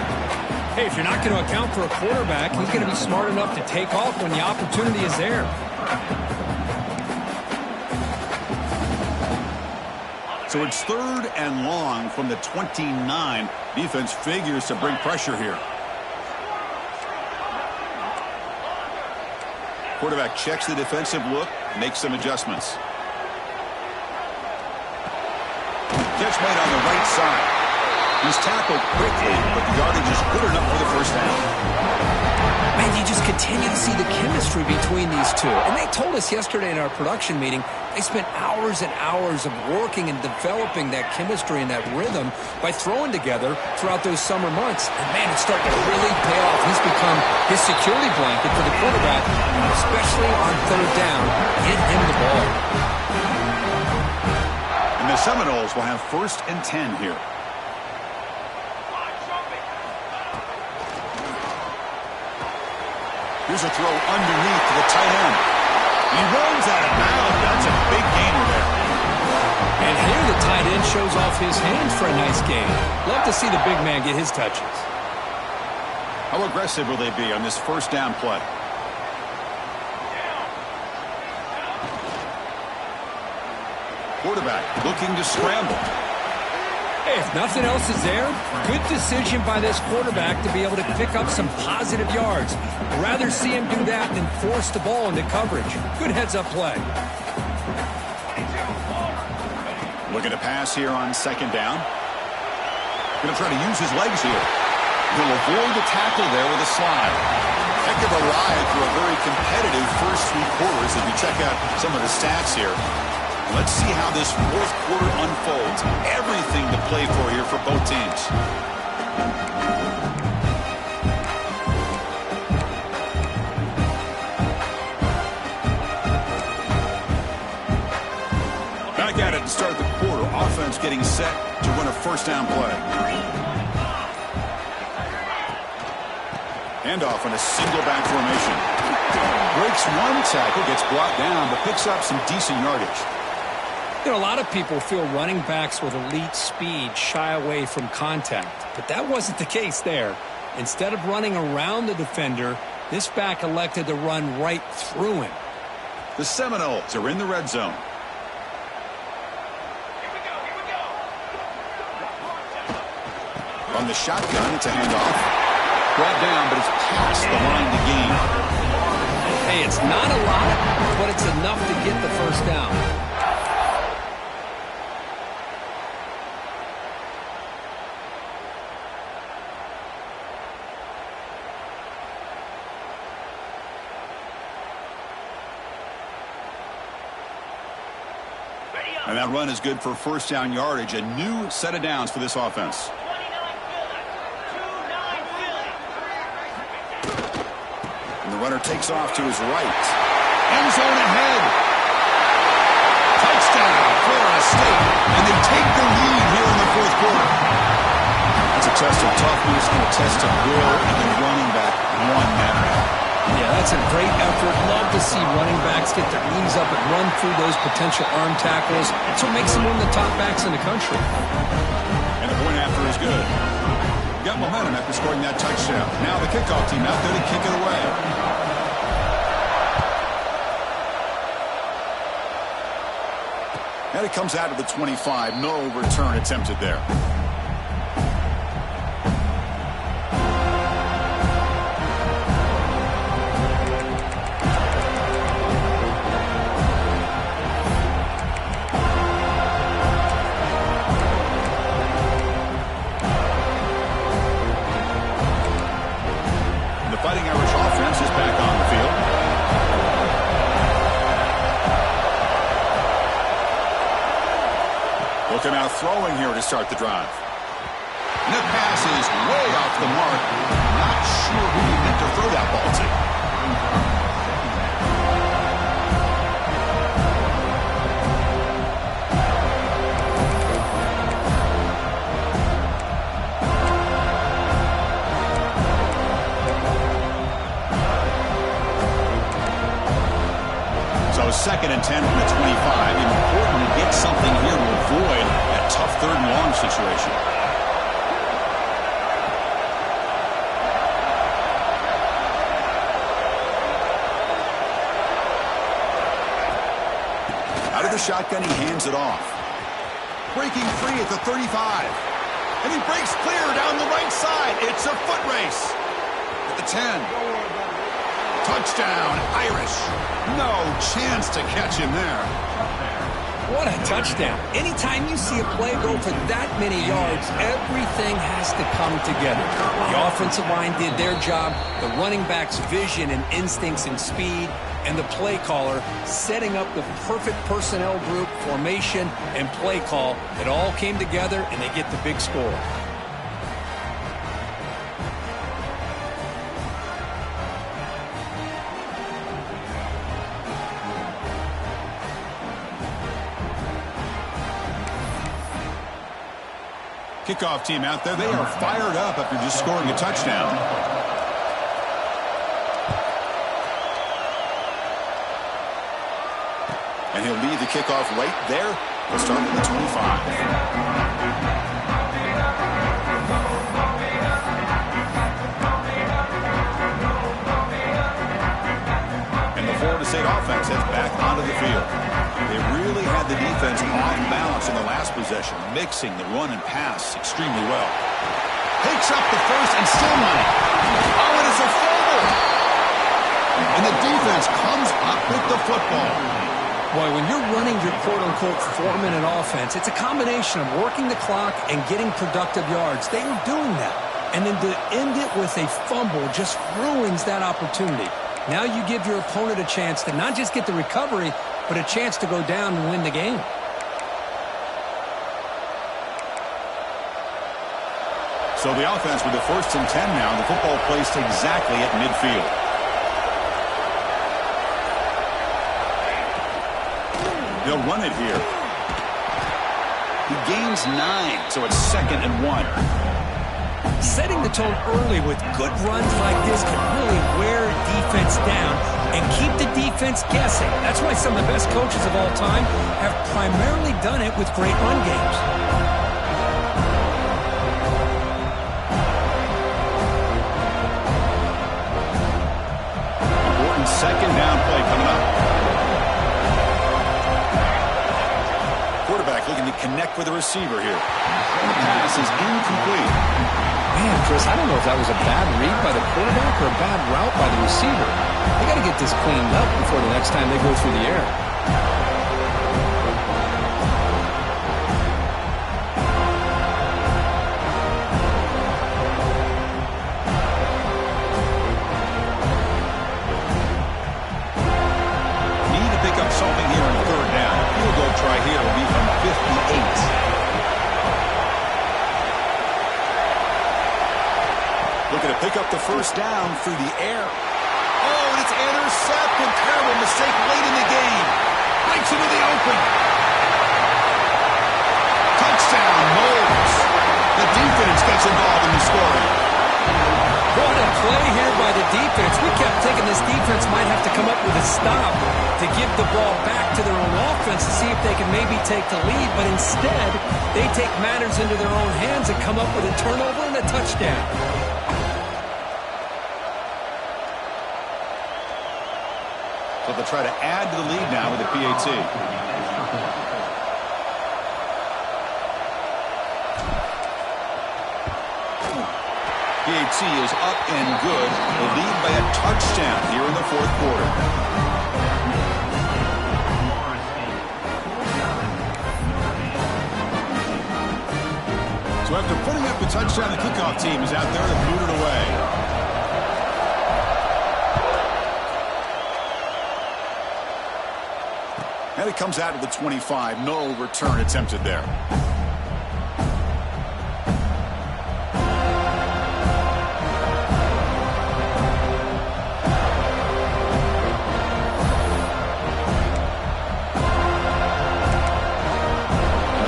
Hey, if you're not going to account for a quarterback, he's going to be smart enough to take off when the opportunity is there. So it's 3rd and long from the 29. Defense figures to bring pressure here. Quarterback checks the defensive look, makes some adjustments. Catch made on the right side. He's tackled quickly, but the yardage is good enough for the first down. Man, you just continue to see the chemistry between these two. And they told us yesterday in our production meeting, they spent hours and hours of working and developing that chemistry and that rhythm by throwing together throughout those summer months. And man, it's starting to really pay off. He's become his security blanket for the quarterback, especially on 3rd down. Get him the ball. And the Seminoles will have 1st and 10 here. Here's a throw underneath to the tight end. He runs out of bounds. That's a big gainer there. And Here the tight end shows off his hands for a nice gain. Love to see the big man get his touches. How aggressive will they be on this first down play? Quarterback looking to scramble. Hey, if nothing else is there, good decision by this quarterback to be able to pick up some positive yards. I'd rather see him do that than force the ball into coverage. Good heads-up play. Looking to pass here on second down. Going to try to use his legs here. He'll avoid the tackle there with a slide. Heck of a ride for a very competitive first 3 quarters as we check out some of the stats here. Let's see how this fourth quarter unfolds. Everything to play for here for both teams. Back at it to start the quarter. Offense getting set to run a first down play. Handoff in a single back formation. Breaks one tackle, gets brought down, but picks up some decent yardage. You know, a lot of people feel running backs with elite speed shy away from contact, but that wasn't the case there. Instead of running around the defender, this back elected to run right through him. The Seminoles are in the red zone. On the shotgun, it's a handoff. Brought down, but it's past the line to gain. Hey, it's not a lot, but it's enough to get the first down. And that run is good for first down yardage. A new set of downs for this offense. And the runner takes off to his right. End zone ahead. Touchdown, Florida State. And they take the lead here in the fourth quarter. That's a test of toughness and a test of will, and the running back won that battle. Yeah, that's a great effort. Love to see running backs get their knees up and run through those potential arm tackles. That's what makes them one of the top backs in the country. And the point after is good. Got momentum after scoring that touchdown. Now the kickoff team out there to kick it away. And it comes out of the 25. No return attempted there. Fighting Irish offense is back on the field. Looking out throwing here to start the drive. And the pass is way off the mark. Not sure who he meant to throw that ball to. Second and 10 from the 25. Important to get something here to avoid that tough third and long situation. Out of the shotgun, he hands it off. Breaking free at the 35. And he breaks clear down the right side. It's a foot race. At the 10. Touchdown, Irish. No chance to catch him there. What a touchdown. Anytime you see a play go for that many yards, everything has to come together. The offensive line did their job, the running back's vision and instincts and speed, and the play caller setting up the perfect personnel group, formation, and play call. It all came together, and they get the big score. Kickoff team out there, they are fired up after just scoring a touchdown. And he'll lead the kickoff right there They'll start with the 25. And the Florida State offense heads back onto the field. They really had the defense off balance in the last possession, mixing the run and pass extremely well. Takes up the first and still money. Oh, it is a fumble. And the defense comes up with the football. Boy, when you're running your quote-unquote 4-minute offense, it's a combination of working the clock and getting productive yards. They were doing that. And then to end it with a fumble just ruins that opportunity. Now you give your opponent a chance to not just get the recovery, but a chance to go down and win the game. So the offense with the 1st and 10 now, the football placed exactly at midfield. They'll run it here. He gains 9, so it's 2nd and 1. Setting the tone early with good runs like this can really wear defense down and keep the defense guessing. That's why some of the best coaches of all time have primarily done it with great run games. Important 2nd down play coming up. Quarterback looking to connect with the receiver here. And the pass is incomplete. Man, Chris, I don't know if that was a bad read by the quarterback or a bad route by the receiver. They got to get this cleaned up before the next time they go through the air. Need to pick up something here on 3rd down. Field goal try here will be from 58. Looking to pick up the 1st down through the air. Oh, and it's intercepted. Terrible mistake late in the game. Breaks into the open. Touchdown, Knowles. The defense gets involved in the scoring. What a play here by the defense. We kept thinking this defense might have to come up with a stop to give the ball back to their own offense to see if they can maybe take the lead, but instead they take matters into their own hands and come up with a turnover and a touchdown. So they'll try to add to the lead now with a PAT. PAT is up and good. The lead by a touchdown here in the 4th quarter. So after putting up the touchdown, the kickoff team is out there to boot it away. And it comes out of the 25. No return attempted there. And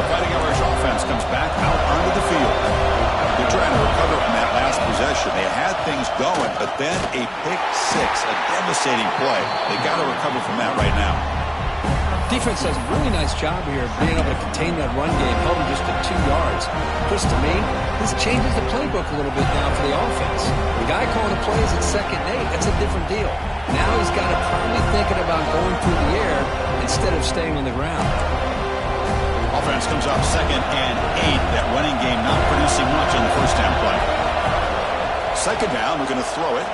the Fighting Irish offense comes back out onto the field. They're trying to recover from that last possession. They had things going, but then a pick 6, a devastating play. They got to recover from that right now. Defense does a really nice job here of being able to contain that run game, held him just to 2 yards. Chris, to me, this changes the playbook a little bit now for the offense. The guy calling the plays at 2nd and 8, that's a different deal. Now he's got to probably thinking about going through the air instead of staying on the ground. Offense comes up 2nd and 8. That running game not producing much on the 1st down play. 2nd down, we're going to throw it.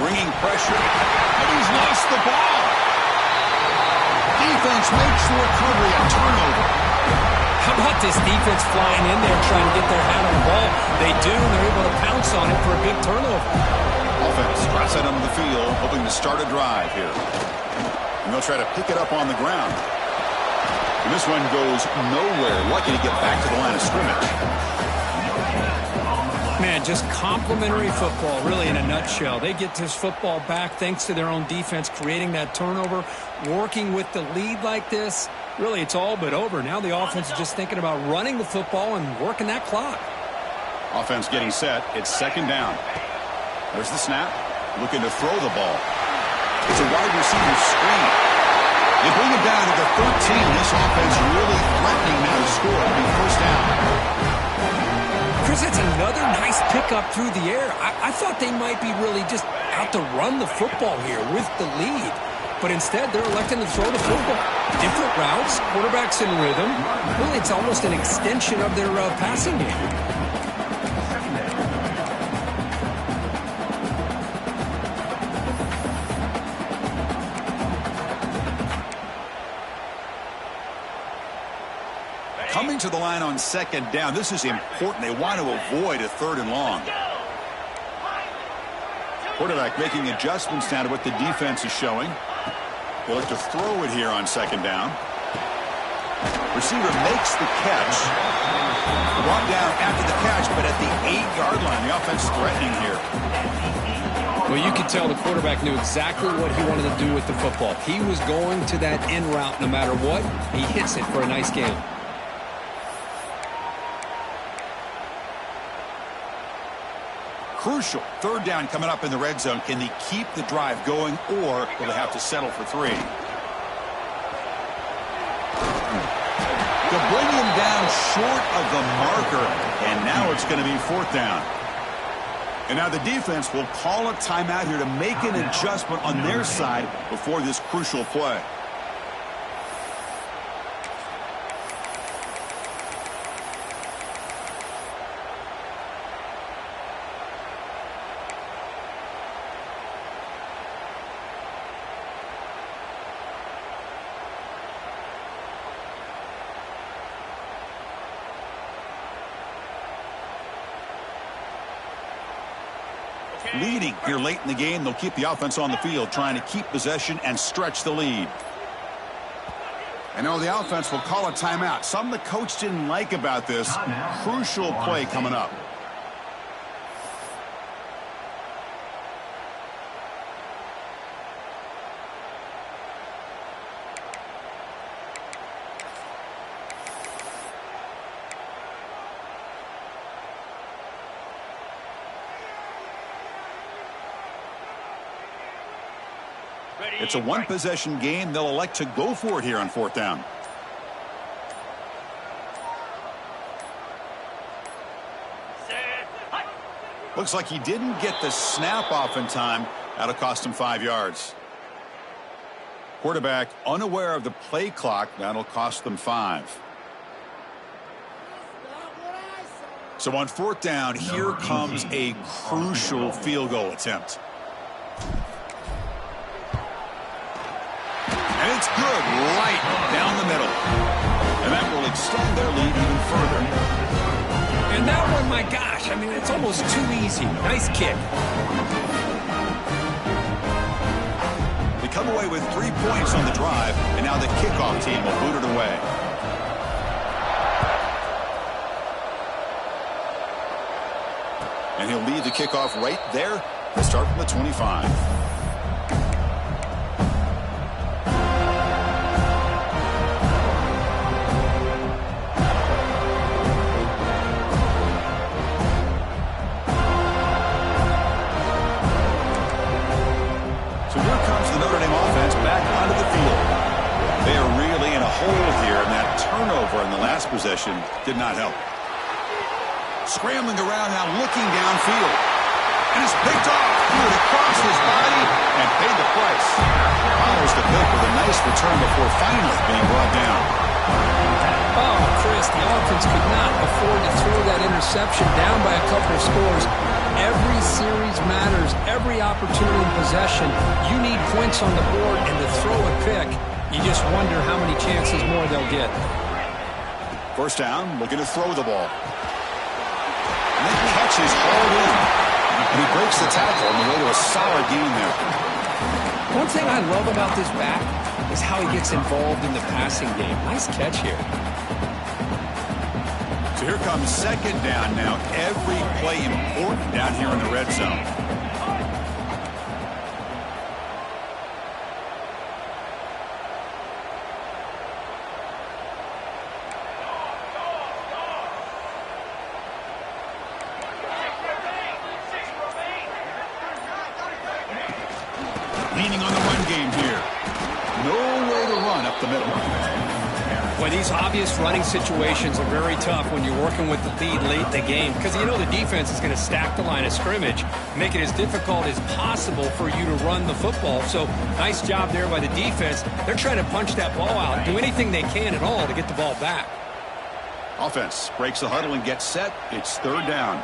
Bringing pressure. And he's lost the ball. Defense makes the recovery a turnover. How about this defense flying in there trying to get their hand on the ball? They do, and they're able to pounce on it for a big turnover. Offense drops it onto the field, hoping to start a drive here. And they'll try to pick it up on the ground. And this one goes nowhere. Lucky to get back to the line of scrimmage. Man, just complimentary football, really, in a nutshell. They get this football back thanks to their own defense, creating that turnover, working with the lead like this. Really, it's all but over. Now the offense is just thinking about running the football and working that clock. Offense getting set. It's 2nd down. There's the snap. Looking to throw the ball. It's a wide receiver screen. They bring it down to the 13. This offense really threatening now to score. It'll be first down. Chris, it's another nice pickup through the air. I thought they might be really just out to run the football here with the lead. But instead, they're electing to throw the football. Different routes, quarterback's in rhythm. Really, it's almost an extension of their passing game. Coming to the line on second down. This is important. They want to avoid a third and long. Quarterback making adjustments now to what the defense is showing. They look to throw it here on second down. Receiver makes the catch. Brought down after the catch, but at the 8-yard line. The offense threatening here. Well, you could tell the quarterback knew exactly what he wanted to do with the football. He was going to that in route no matter what. He hits it for a nice gain. Crucial. Third down coming up in the red zone. Can they keep the drive going, or will they have to settle for 3? They'll bring him down short of the marker, and now it's going to be fourth down. And now the defense will call a timeout here to make an adjustment on their side before this crucial play. Leading here late in the game, they'll keep the offense on the field, trying to keep possession and stretch the lead. And now the offense will call a timeout. Something the coach didn't like about this. Crucial play coming up. It's a one-possession game. They'll elect to go for it here on fourth down. Looks like he didn't get the snap off in time. That'll cost him 5 yards. Quarterback unaware of the play clock. That'll cost them 5. So on fourth down, here comes a crucial field goal attempt. And it's good right down the middle. And that will extend their lead even further. And that one, my gosh, I mean, it's almost too easy. Nice kick. They come away with 3 points on the drive, and now the kickoff team will boot it away. And he'll lead the kickoff right there to start from the 25. In the last possession did not help. Scrambling around now, looking downfield. And it's picked off. Threw it across his body and paid the price. Follows the pick with a nice return before finally being brought down. Oh, Chris, the offense could not afford to throw that interception down by a couple of scores. Every series matters. Every opportunity in possession. You need points on the board, and to throw a pick, you just wonder how many chances more they'll get. First down, looking to throw the ball. And that catch is hauled in. And he breaks the tackle on the way to a solid gain there. One thing I love about this back is how he gets involved in the passing game. Nice catch here. So here comes second down now. Every play important down here in the red zone. Leaning on the run game here. No way to run up the middle. Well, these obvious running situations are very tough when you're working with the lead late in the game because you know the defense is going to stack the line of scrimmage, make it as difficult as possible for you to run the football. So nice job there by the defense. They're trying to punch that ball out, do anything they can at all to get the ball back. Offense breaks the huddle and gets set. It's third down.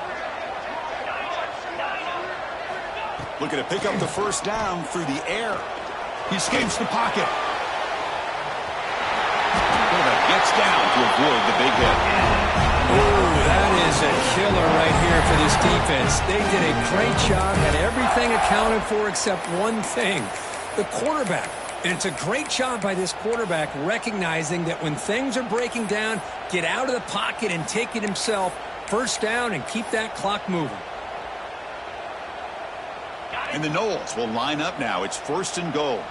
Looking to pick up the first down through the air. He escapes the pocket. Quarterback gets down to avoid the big hit. Ooh, that is a killer right here for this defense. They did a great job, had everything accounted for except one thing, the quarterback. And it's a great job by this quarterback recognizing that when things are breaking down, get out of the pocket and take it himself. First down and keep that clock moving. And the Noles will line up now. It's first and goal.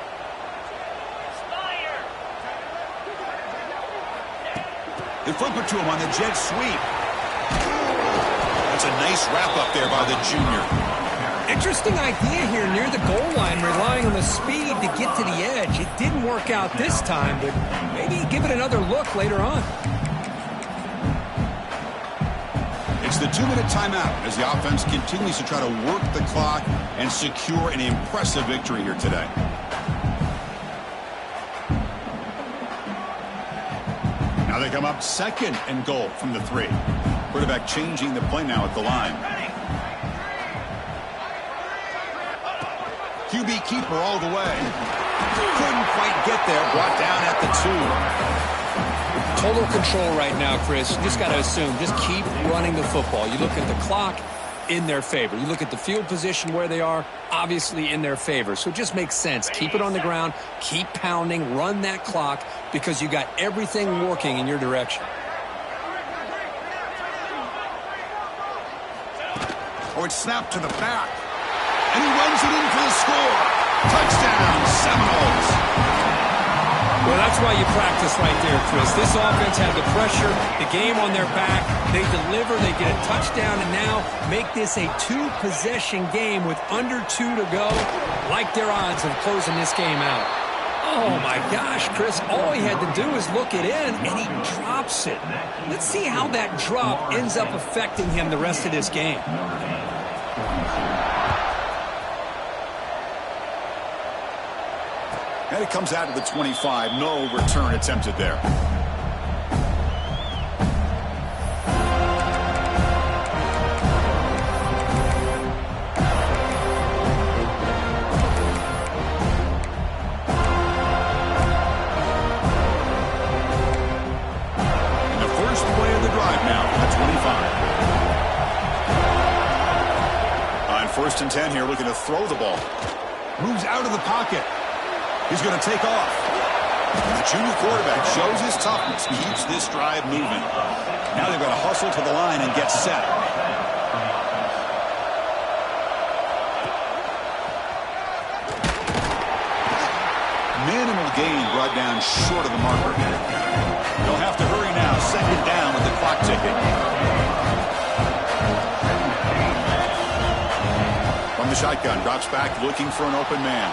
They flip it to him on the jet sweep. That's a nice wrap-up there by the junior. Interesting idea here near the goal line, relying on the speed to get to the edge. It didn't work out this time, but maybe give it another look later on. It's the 2-minute timeout as the offense continues to try to work the clock and secure an impressive victory here today. Now they come up second and goal from the 3. Quarterback changing the play now at the line. QB keeper all the way. Couldn't quite get there. Brought down at the 2. Total control right now, Chris. You just got to assume. Just keep running the football. You look at the clock, in their favor. You look at the field position where they are, obviously in their favor. So it just makes sense. Keep it on the ground. Keep pounding. Run that clock because you got everything working in your direction. Oh, it's snapped to the back. And he runs it in for the score. Touchdown, Seminoles. Well, that's why you practice right there, Chris. This offense had the pressure, the game on their back. They deliver, they get a touchdown, and now make this a 2-possession game with under 2 to go. Like their odds of closing this game out. Oh, my gosh, Chris. All he had to do is look it in, and he drops it. Let's see how that drop ends up affecting him the rest of this game. And it comes out to the 25. No return attempted there. And the first play of the drive now at 25. On first and 10 here, looking to throw the ball. Moves out of the pocket. He's going to take off. The junior quarterback shows his toughness, keeps this drive moving. Now they've got to hustle to the line and get set. Minimal gain brought down short of the marker. They'll have to hurry now. Second down with the clock ticking. From the shotgun, drops back looking for an open man.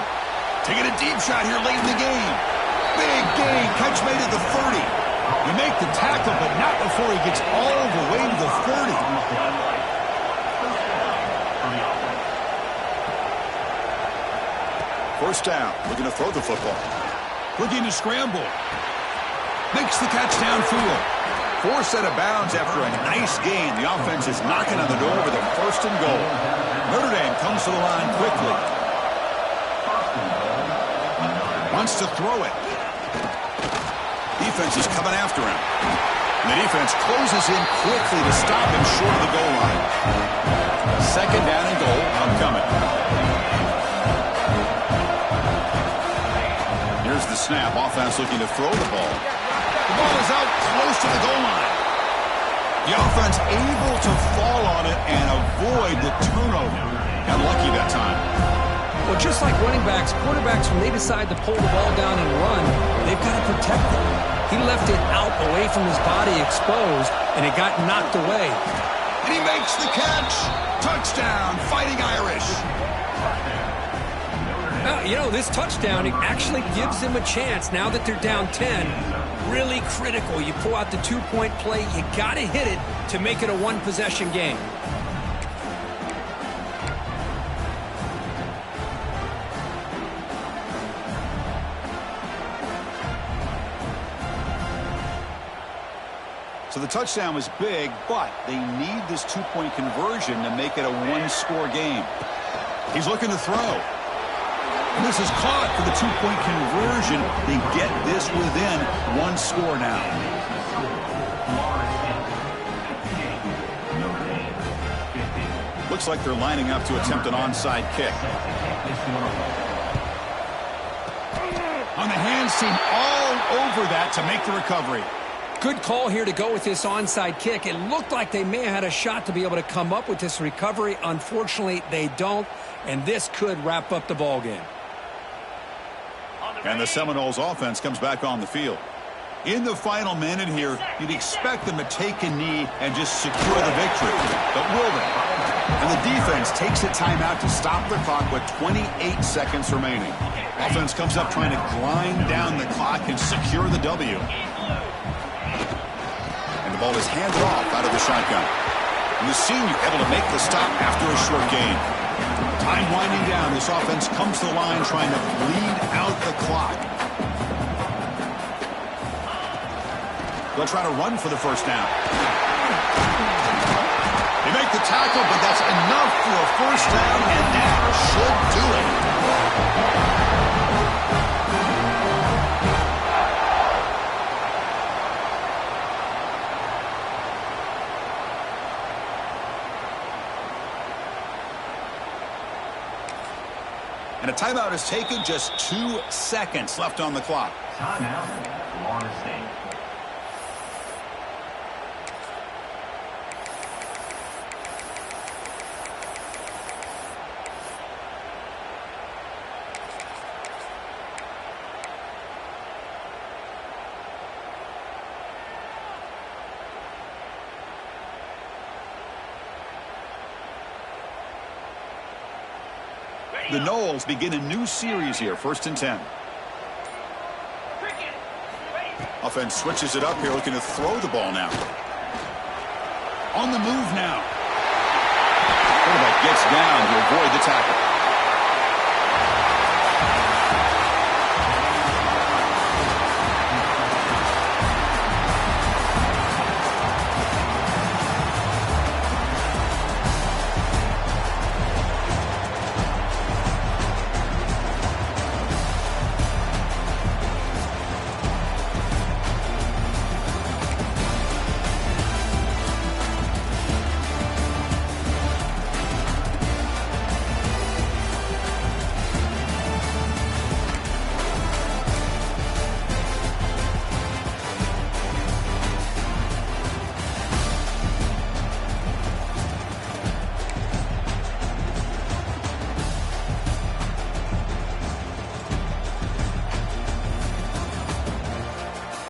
Taking a deep shot here late in the game. Big gain. Catch made at the 30. You make the tackle, but not before he gets all the way to the 30. First down. Looking to throw the football. Looking to scramble. Makes the catch downfield. Forced out of bounds after a nice gain. The offense is knocking on the door with a first and goal. Notre Dame comes to the line quickly. Wants to throw it. Defense is coming after him. And the defense closes in quickly to stop him short of the goal line. Second down and goal. Coming. Here's the snap. Offense looking to throw the ball. The ball is out close to the goal line. The offense able to fall on it and avoid the turnover. Got lucky that time. Well, just like running backs, quarterbacks, when they decide to pull the ball down and run, they've got to protect it. He left it out away from his body exposed, and it got knocked away. And he makes the catch. Touchdown, Fighting Irish. You know, this touchdown actually gives them a chance now that they're down 10. Really critical. You pull out the two-point play. You got to hit it to make it a one-possession game. So the touchdown was big, but they need this two-point conversion to make it a one-score game. He's looking to throw. And this is caught for the two-point conversion. They get this within one score now. Looks like they're lining up to attempt an onside kick. On the hands team, all over that to make the recovery. Good call here to go with this onside kick. It looked like they may have had a shot to be able to come up with this recovery. Unfortunately, they don't, and this could wrap up the ball game. And the Seminoles offense comes back on the field. In the final minute here, you'd expect them to take a knee and just secure the victory. But will they? And the defense takes a timeout to stop the clock with 28 seconds remaining. Offense comes up trying to grind down the clock and secure the W. Ball is handed off out of the shotgun. And the senior able to make the stop after a short gain. Time winding down. This offense comes to the line trying to bleed out the clock. They'll try to run for the first down. They make the tackle, but that's enough for a first down, and that should do it. And a timeout is taken, just 2 seconds left on the clock. Timeout, Florida State. The Noles begin a new series here, 1st and 10. Offense switches it up here, looking to throw the ball now. On the move now. Quarterback gets down to avoid the tackle.